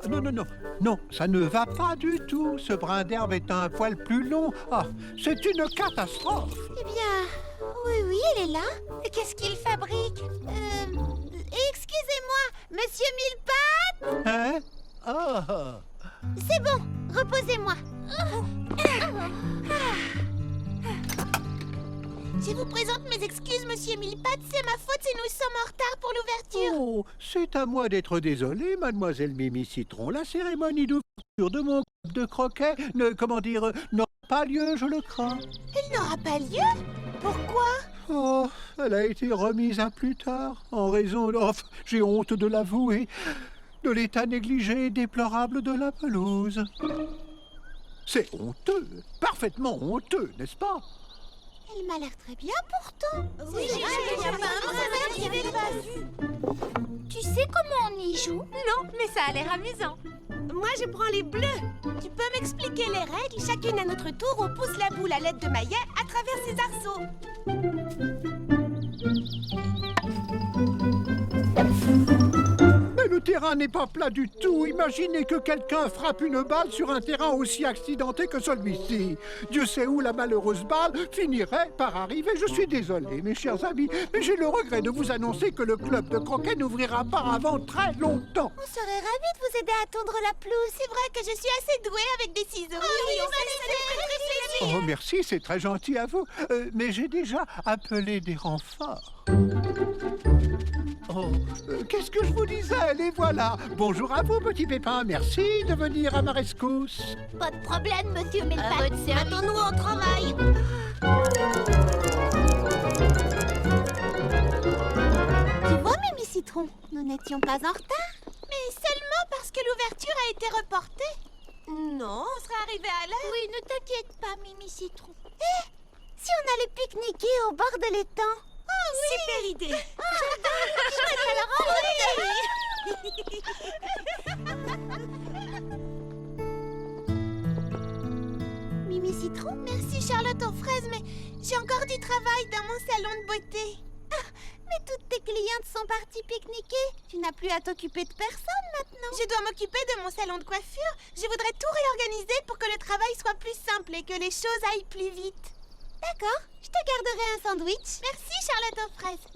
Non, ça ne va pas du tout. Ce brin d'herbe est un poil plus long. Ah, c'est une catastrophe. Eh bien, où Oui, elle est là. Qu'est-ce qu'il fabrique? Excusez-moi, Monsieur Mille Pattes. Hein? Ah! C'est bon, reposez-moi. Je vous présente mes excuses, Monsieur Mille Pattes. C'est ma faute si nous sommes en retard pour l'ouverture. Oh, c'est à moi d'être désolé, mademoiselle Mimi Citron. La cérémonie d'ouverture de mon club de croquet n'aura pas lieu, je le crains. Elle n'aura pas lieu? Pourquoi? Oh, elle a été remise à plus tard, en raison, j'ai honte de l'avouer, de l'état négligé et déplorable de la pelouse. C'est honteux, parfaitement honteux, n'est-ce pas? Elle m'a l'air très bien pourtant. Oui, j'y avais pas vu. Tu sais comment on y joue? Non, mais ça a l'air amusant. Moi, je prends les bleus. Tu peux m'expliquer les règles? Chacune à notre tour, on pousse la boule à l'aide de maillet à travers ses arceaux. Mais le terrain n'est pas plat du tout. Imaginez que quelqu'un frappe une balle sur un terrain aussi accidenté que celui-ci. Dieu sait où la malheureuse balle finirait par arriver. Je suis désolé, mes chers amis, mais j'ai le regret de vous annoncer que le club de croquet n'ouvrira pas avant très longtemps. On serait ravis de vous aider à tondre la pelouse. C'est vrai que je suis assez douée avec des ciseaux. oui, on Oh, merci, c'est très gentil à vous. Mais j'ai déjà appelé des renforts. Oh, qu'est-ce que je vous disais? Les voilà. Bonjour à vous, petit pépin. Merci de venir à ma rescousse. Pas de problème, Monsieur Mille Pattes. Mettons-nous au travail. Tu vois, Mimi Citron, nous n'étions pas en retard. Mais seulement parce que l'ouverture a été reportée. Non, on serait arrivé à l'heure. Oui, ne t'inquiète pas, Mimi Citron. Si on allait pique-niquer au bord de l'étang. Super idée. Mimi Citron, Merci Charlotte aux fraises, mais j'ai encore du travail dans mon salon de beauté. mais toutes tes clientes sont parties pique-niquer. Tu n'as plus à t'occuper de personne maintenant. Je dois m'occuper de mon salon de coiffure. Je voudrais tout réorganiser pour que le travail soit plus simple et que les choses aillent plus vite. D'accord, je te garderai un sandwich. Merci Charlotte aux fraises.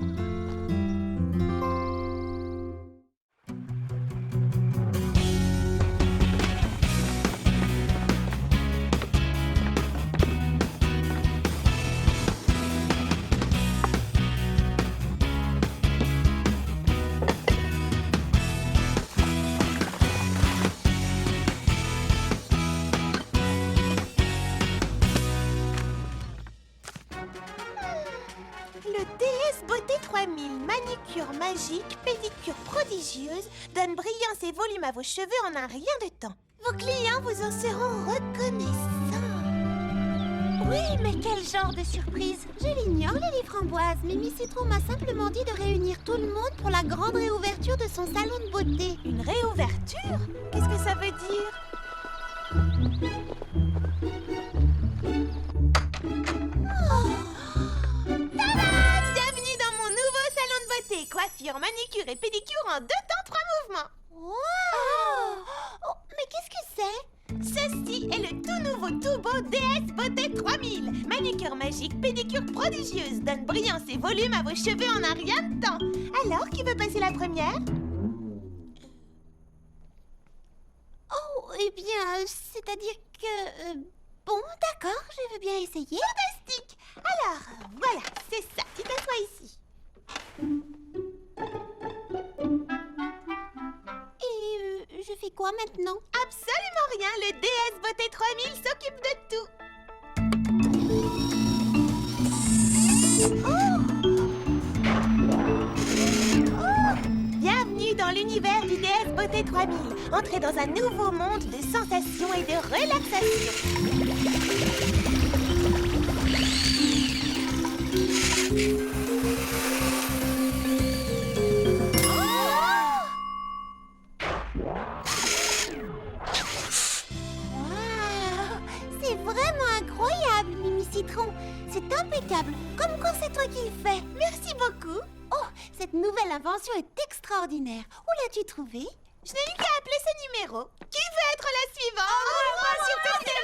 Le DS Beauté 3000, manicure magique, pédicure prodigieuse, donne brillance et volume à vos cheveux en un rien de temps. Vos clients vous en seront reconnaissants. Oui, mais quel genre de surprise? Je l'ignore, Lily Framboise. Mimi Citron m'a simplement dit de réunir tout le monde pour la grande réouverture de son salon de beauté. Une réouverture? Qu'est-ce que ça veut dire? Bienvenue dans mon nouveau salon de beauté. Coiffure, manicure et pédicure en 2 temps 3 mouvements. Wow! Oh, mais qu'est-ce que c'est? Ceci est le tout nouveau, tout beau DS Beauté 3000. Manicure magique, pédicure prodigieuse, donne brillance et volume à vos cheveux en un rien de temps. Alors, qui veut passer la première? Oh, eh bien, c'est-à-dire que... bon, d'accord, je veux bien essayer. Fantastique! Alors, voilà, c'est ça. Tu t'assois ici. Et je fais quoi maintenant? Absolument rien. Le DS Beauté 3000 s'occupe de tout. Bienvenue dans l'univers du DS Beauté 3000. Entrez dans un nouveau monde de sensations et de relaxation. C'est vraiment incroyable, Mimi Citron. C'est impeccable, comme quand c'est toi qui le fais. Merci beaucoup. Oh, cette nouvelle invention est extraordinaire. Où l'as-tu trouvée? Je n'ai eu qu'à appeler ce numéro. Qui veut être la suivante? Moi, s'il te plaît,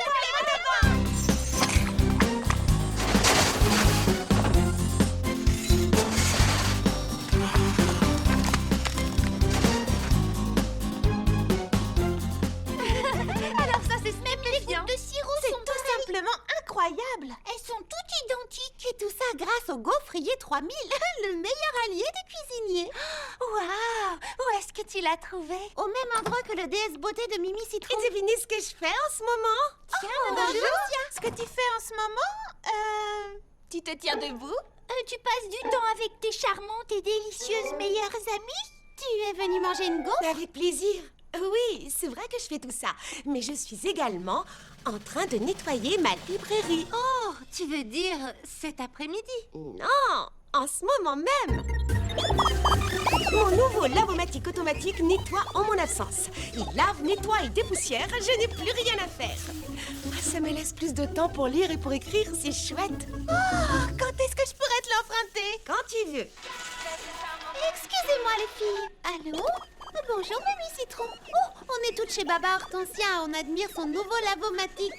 Fryer 3000, le meilleur allié des cuisiniers. Waouh! Où est-ce que tu l'as trouvé? Au même endroit que le déesse beauté de Mimi Citron. Et devinez ce que je fais en ce moment? Bonjour. Ce que tu fais en ce moment, tu te tiens debout? Tu passes du temps avec tes charmantes et délicieuses meilleures amies? Tu es venu manger une gaufre? Avec plaisir. Oui, c'est vrai que je fais tout ça. Mais je suis également en train de nettoyer ma librairie. Oh, tu veux dire cet après-midi? Non, en ce moment même. Mon nouveau lavomatique automatique nettoie en mon absence. Il lave, nettoie et dépoussière. Je n'ai plus rien à faire. Ah, ça me laisse plus de temps pour lire et pour écrire. C'est chouette. Oh, quand est-ce que je pourrais te l'emprunter? Quand tu veux. Excusez-moi les filles. Allô? Bonjour Mimi Citron. Oh, on est toutes chez Baba Hortensia. On admire son nouveau lavomatique.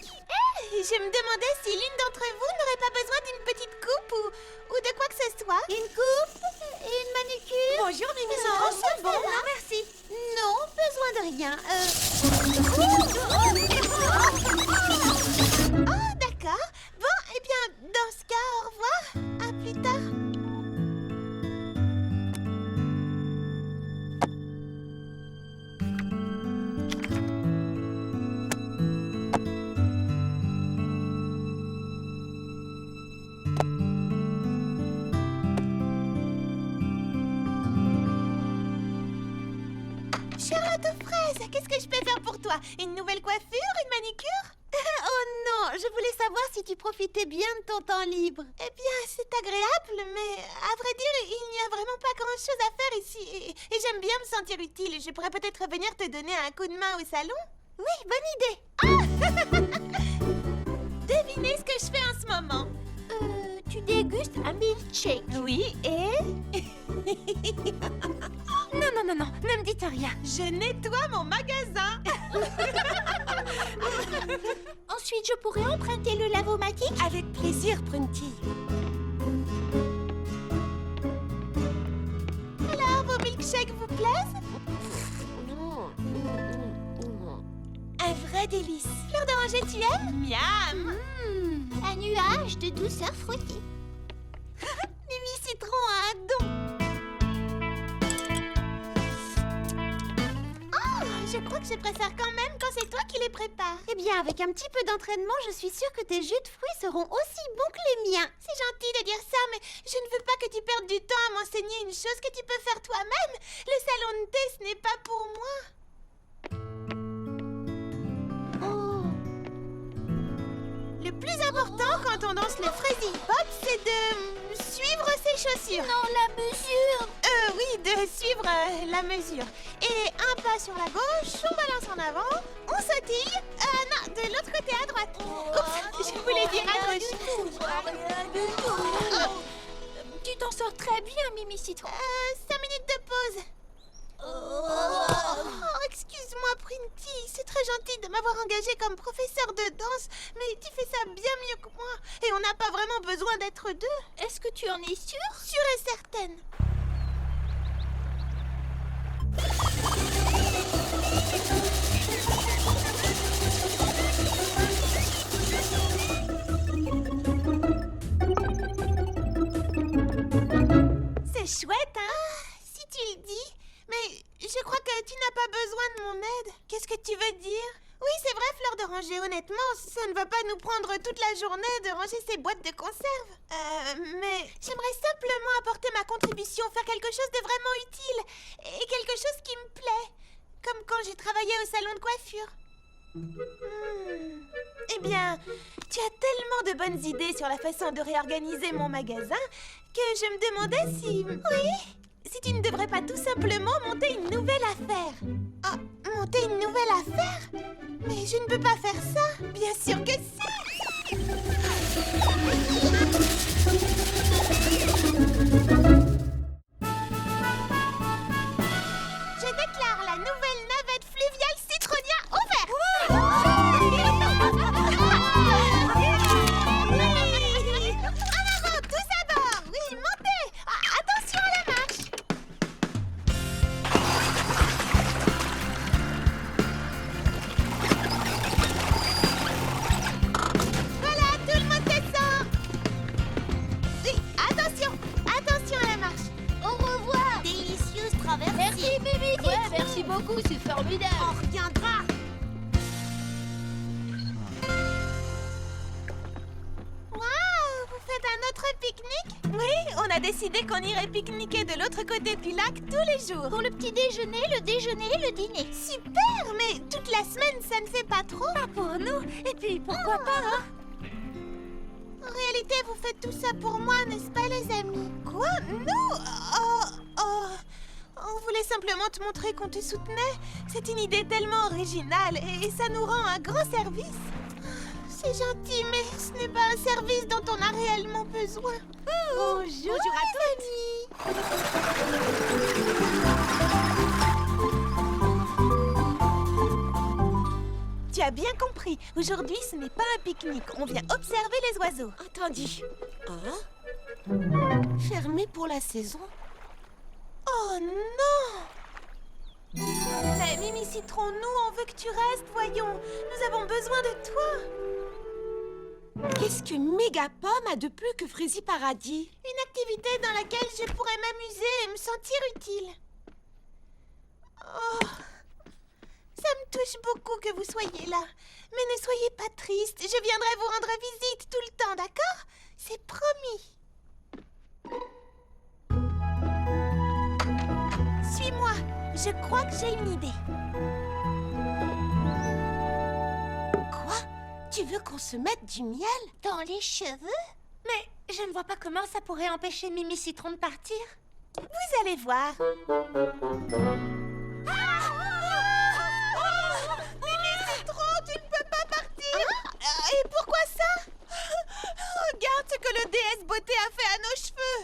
Je me demandais si l'une d'entre vous n'aurait pas besoin d'une petite coupe ou de quoi que ce soit. Une coupe? Une manucure? Bonjour Mimi Non, Citron. c'est bon, merci. Non, besoin de rien. Oh, d'accord. Bon, eh bien, dans ce cas, au revoir. À plus tard. Charlotte aux fraises, qu'est-ce que je peux faire pour toi? Une nouvelle coiffure? Une manicure? Oh non, je voulais savoir si tu profitais bien de ton temps libre. Eh bien, c'est agréable, mais à vrai dire, il n'y a vraiment pas grand-chose à faire ici. Et j'aime bien me sentir utile. Je pourrais peut-être venir te donner un coup de main au salon. Oui, bonne idée. Devinez ce que je fais en ce moment. Tu dégustes un milkshake. Oui, et Non, ne me dites rien. je nettoie mon magasin. Ensuite, je pourrais emprunter le lavomatique. Avec plaisir, Prunty. Alors, vos milkshakes vous plaisent? Un vrai délice. Fleur d'oranger, tu aimes? Miam. Un nuage de douceur fruitée. Mimi Citron a un don. Je crois que je préfère quand même quand c'est toi qui les prépares. Eh bien, avec un petit peu d'entraînement, je suis sûre que tes jus de fruits seront aussi bons que les miens. C'est gentil de dire ça, mais je ne veux pas que tu perdes du temps à m'enseigner une chose que tu peux faire toi-même. Le salon de thé, ce n'est pas pour moi. Oh, Le plus important quand on danse le Freddy Pop, c'est de suivre ses chaussures. Non, la mesure. Oui, de suivre la mesure. Et un pas sur la gauche, on balance en avant, on sautille. Non, de l'autre côté à droite. Oups, je voulais dire à gauche. Tu t'en sors très bien, Mimi Citron. 5 minutes de pause. Excuse-moi, Printy, c'est très gentil de m'avoir engagée comme professeur de danse, mais tu fais ça bien mieux que moi, et on n'a pas vraiment besoin d'être deux. Est-ce que tu en es sûre? Sûre et certaine. C'est chouette, hein? Si tu le dis. Mais je crois que tu n'as pas besoin de mon aide. Qu'est-ce que tu veux dire? Oui, c'est vrai, Fleur d'oranger. Honnêtement, ça ne va pas nous prendre toute la journée de ranger ces boîtes de conserve. Mais j'aimerais simplement apporter ma contribution, faire quelque chose de vraiment utile. Et quelque chose qui me plaît. Comme quand j'ai travaillé au salon de coiffure. Eh bien, tu as tellement de bonnes idées sur la façon de réorganiser mon magasin que je me demandais si... Oui? Si tu ne devrais pas tout simplement monter une nouvelle affaire. Ah, monter une nouvelle affaire? Mais je ne peux pas faire ça. Bien sûr que si. Je déclare la nouvelle navette fluviale Citronia ouverte. En avant, tous à bord. Oui, montez. Attention à la marche. Voilà, formidable. On reviendra. Waouh, vous faites un autre pique-nique? Oui, on a décidé qu'on irait pique-niquer de l'autre côté du lac tous les jours. Pour le petit déjeuner, le déjeuner et le dîner. Super, mais toute la semaine, ça ne fait pas trop. Pas pour nous. Et puis, pourquoi pas, hein? En réalité, vous faites tout ça pour moi, n'est-ce pas, les amis? Quoi? Nous? On voulait simplement te montrer qu'on te soutenait. C'est une idée tellement originale et ça nous rend un grand service. C'est gentil, mais ce n'est pas un service dont on a réellement besoin. Bonjour à tous. Tu as bien compris. Aujourd'hui, ce n'est pas un pique-nique. On vient observer les oiseaux. Attendez. Hein? Fermé pour la saison? Oh non! Mais Mimi Citron, nous, on veut que tu restes, voyons. Nous avons besoin de toi. Qu'est-ce que Mégapomme a de plus que Frésie Paradis? Une activité dans laquelle je pourrais m'amuser et me sentir utile. Oh, ça me touche beaucoup que vous soyez là. Mais ne soyez pas triste. Je viendrai vous rendre visite tout le temps, d'accord? C'est promis. Suis-moi. Je crois que j'ai une idée. Quoi? Tu veux qu'on se mette du miel Dans les cheveux? Mais je ne vois pas comment ça pourrait empêcher Mimi Citron de partir. Vous allez voir. Mimi Citron, tu ne peux pas partir. Et pourquoi ça? Regarde ce que le déesse beauté a fait à nos cheveux.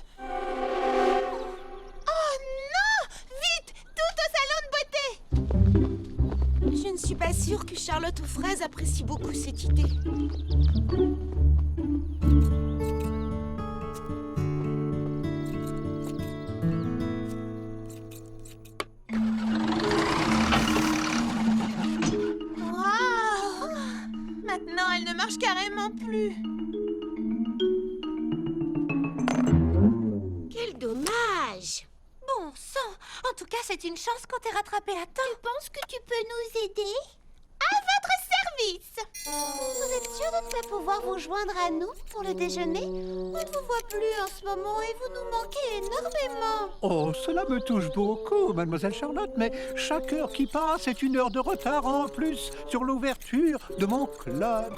Oh non! Vite! Tout au salon de beauté! Je ne suis pas sûre que Charlotte aux fraises apprécie beaucoup cette idée. Waouh! Maintenant, elle ne marche carrément plus. Quel dommage! Bon sang, en tout cas, c'est une chance qu'on t'ait rattrapé à temps. Tu penses que tu peux nous aider? À votre service! Vous êtes sûr de ne pas pouvoir vous joindre à nous pour le déjeuner? On ne vous voit plus en ce moment et vous nous manquez énormément. Oh, cela me touche beaucoup, mademoiselle Charlotte, mais chaque heure qui passe est une heure de retard en plus sur l'ouverture de mon club.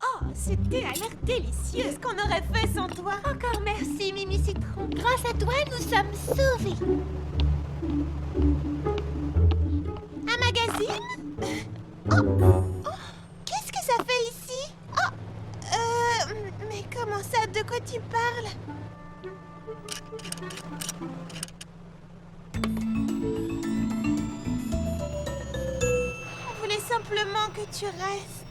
Oh, c'était à l'air délicieux. Qu'est-ce qu'on aurait fait sans toi? Encore merci, Mimi Citron. Grâce à toi, nous sommes sauvés. Un magazine? Qu'est-ce que ça fait ici? Mais comment ça? De quoi tu parles? On voulait simplement que tu restes.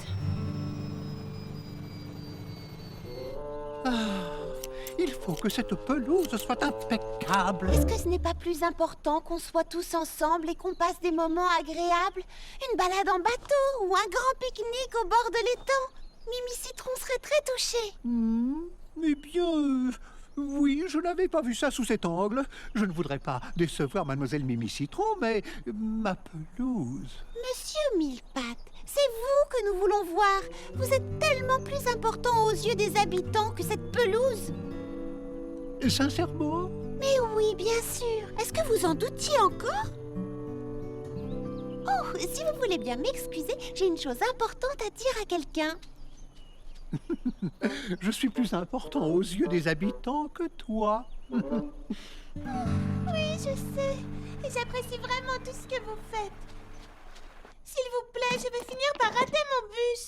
Il faut que cette pelouse soit impeccable. Est-ce que ce n'est pas plus important qu'on soit tous ensemble et qu'on passe des moments agréables? Une balade en bateau ou un grand pique-nique au bord de l'étang? Mimi Citron serait très touchée. Eh bien, oui, je n'avais pas vu ça sous cet angle. Je ne voudrais pas décevoir mademoiselle Mimi Citron, mais ma pelouse... Monsieur Millepattes, c'est vous que nous voulons voir. Vous êtes tellement plus important aux yeux des habitants que cette pelouse. Sincèrement? Mais oui, bien sûr. Est-ce que vous en doutiez encore? Oh, si vous voulez bien m'excuser, j'ai une chose importante à dire à quelqu'un. Je suis plus important aux yeux des habitants que toi. Oui, je sais. Et j'apprécie vraiment tout ce que vous faites. S'il vous plaît, je vais finir par rater mon bus.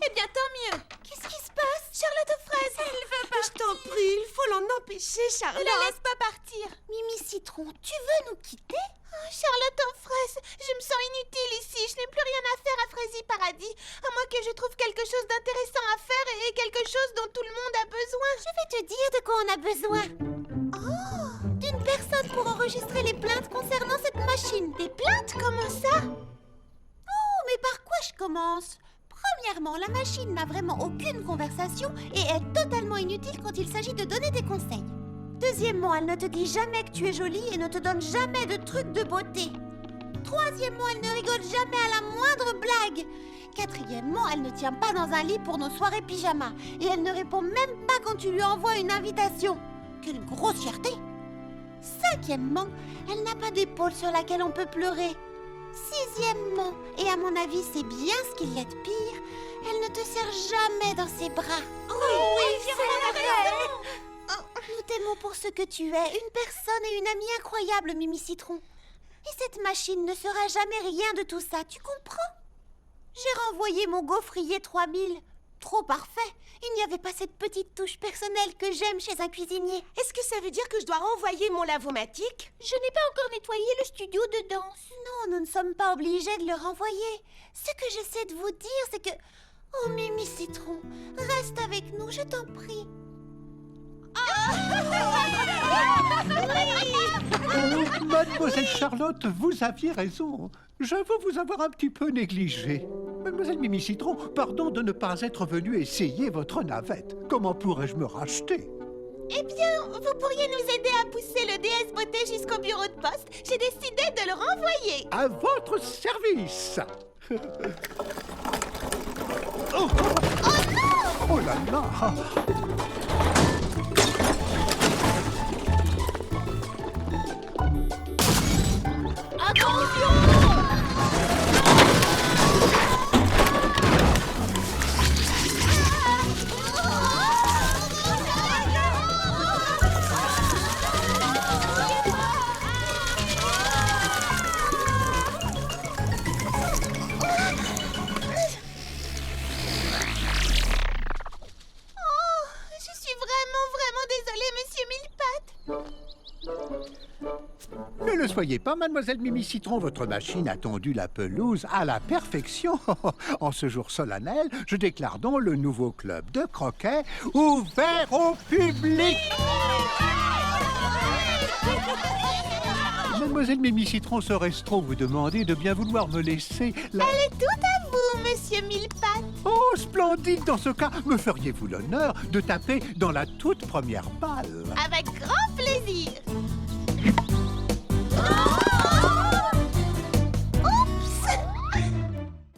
Eh bien, tant mieux. Qu'est-ce qui se passe? Charlotte aux fraises. Elle veut pas. Je t'en prie, il faut l'en empêcher, Ne Charlotte. la laisse pas partir. Mimi Citron, tu veux nous quitter? Oh, Charlotte aux fraises, je me sens inutile ici. Je n'ai plus rien à faire à Frésie Paradis. À moins que je trouve quelque chose d'intéressant à faire et quelque chose dont tout le monde a besoin. Je vais te dire de quoi on a besoin. Oh, d'une personne pour enregistrer les plaintes concernant cette machine. Des plaintes? Comment ça? Oh, mais par quoi je commence? Premièrement, la machine n'a vraiment aucune conversation et est totalement inutile quand il s'agit de donner des conseils. Deuxièmement, elle ne te dit jamais que tu es jolie et ne te donne jamais de trucs de beauté. Troisièmement, elle ne rigole jamais à la moindre blague. Quatrièmement, elle ne tient pas dans un lit pour nos soirées pyjama. Et elle ne répond même pas quand tu lui envoies une invitation. Quelle grossièreté! Cinquièmement, elle n'a pas d'épaule sur laquelle on peut pleurer. Sixièmement, et à mon avis c'est bien ce qu'il y a de pire, elle ne te serre jamais dans ses bras. Nous t'aimons pour ce que tu es, une personne et une amie incroyable, Mimi Citron. Et cette machine ne sera jamais rien de tout ça, tu comprends? J'ai renvoyé mon gaufrier 3000. Trop parfait. Il n'y avait pas cette petite touche personnelle que j'aime chez un cuisinier. Est-ce que ça veut dire que je dois renvoyer mon lavomatique? Je n'ai pas encore nettoyé le studio de danse. Non, nous ne sommes pas obligés de le renvoyer. Ce que j'essaie de vous dire, c'est que... Oh, Mimi Citron, reste avec nous, je t'en prie. Mademoiselle Charlotte, vous aviez raison. J'avoue vous avoir un petit peu négligé. Mademoiselle Mimi Citron, pardon de ne pas être venue essayer votre navette. Comment pourrais-je me racheter? Eh bien, vous pourriez nous aider à pousser le DS Beauté jusqu'au bureau de poste. J'ai décidé de le renvoyer. À votre service. Oh, oh là là. Je suis vraiment désolée, Monsieur Millepattes. Ne le soyez pas, mademoiselle Mimi Citron, votre machine a tondu la pelouse à la perfection. En ce jour solennel, je déclare donc le nouveau club de croquet ouvert au public. Mademoiselle Mimi Citron, serait-ce trop vous demander de bien vouloir me laisser la... Elle est tout à vous, Monsieur Millepattes. Oh, splendide! Dans ce cas, me feriez-vous l'honneur de taper dans la toute première balle? Avec grand plaisir.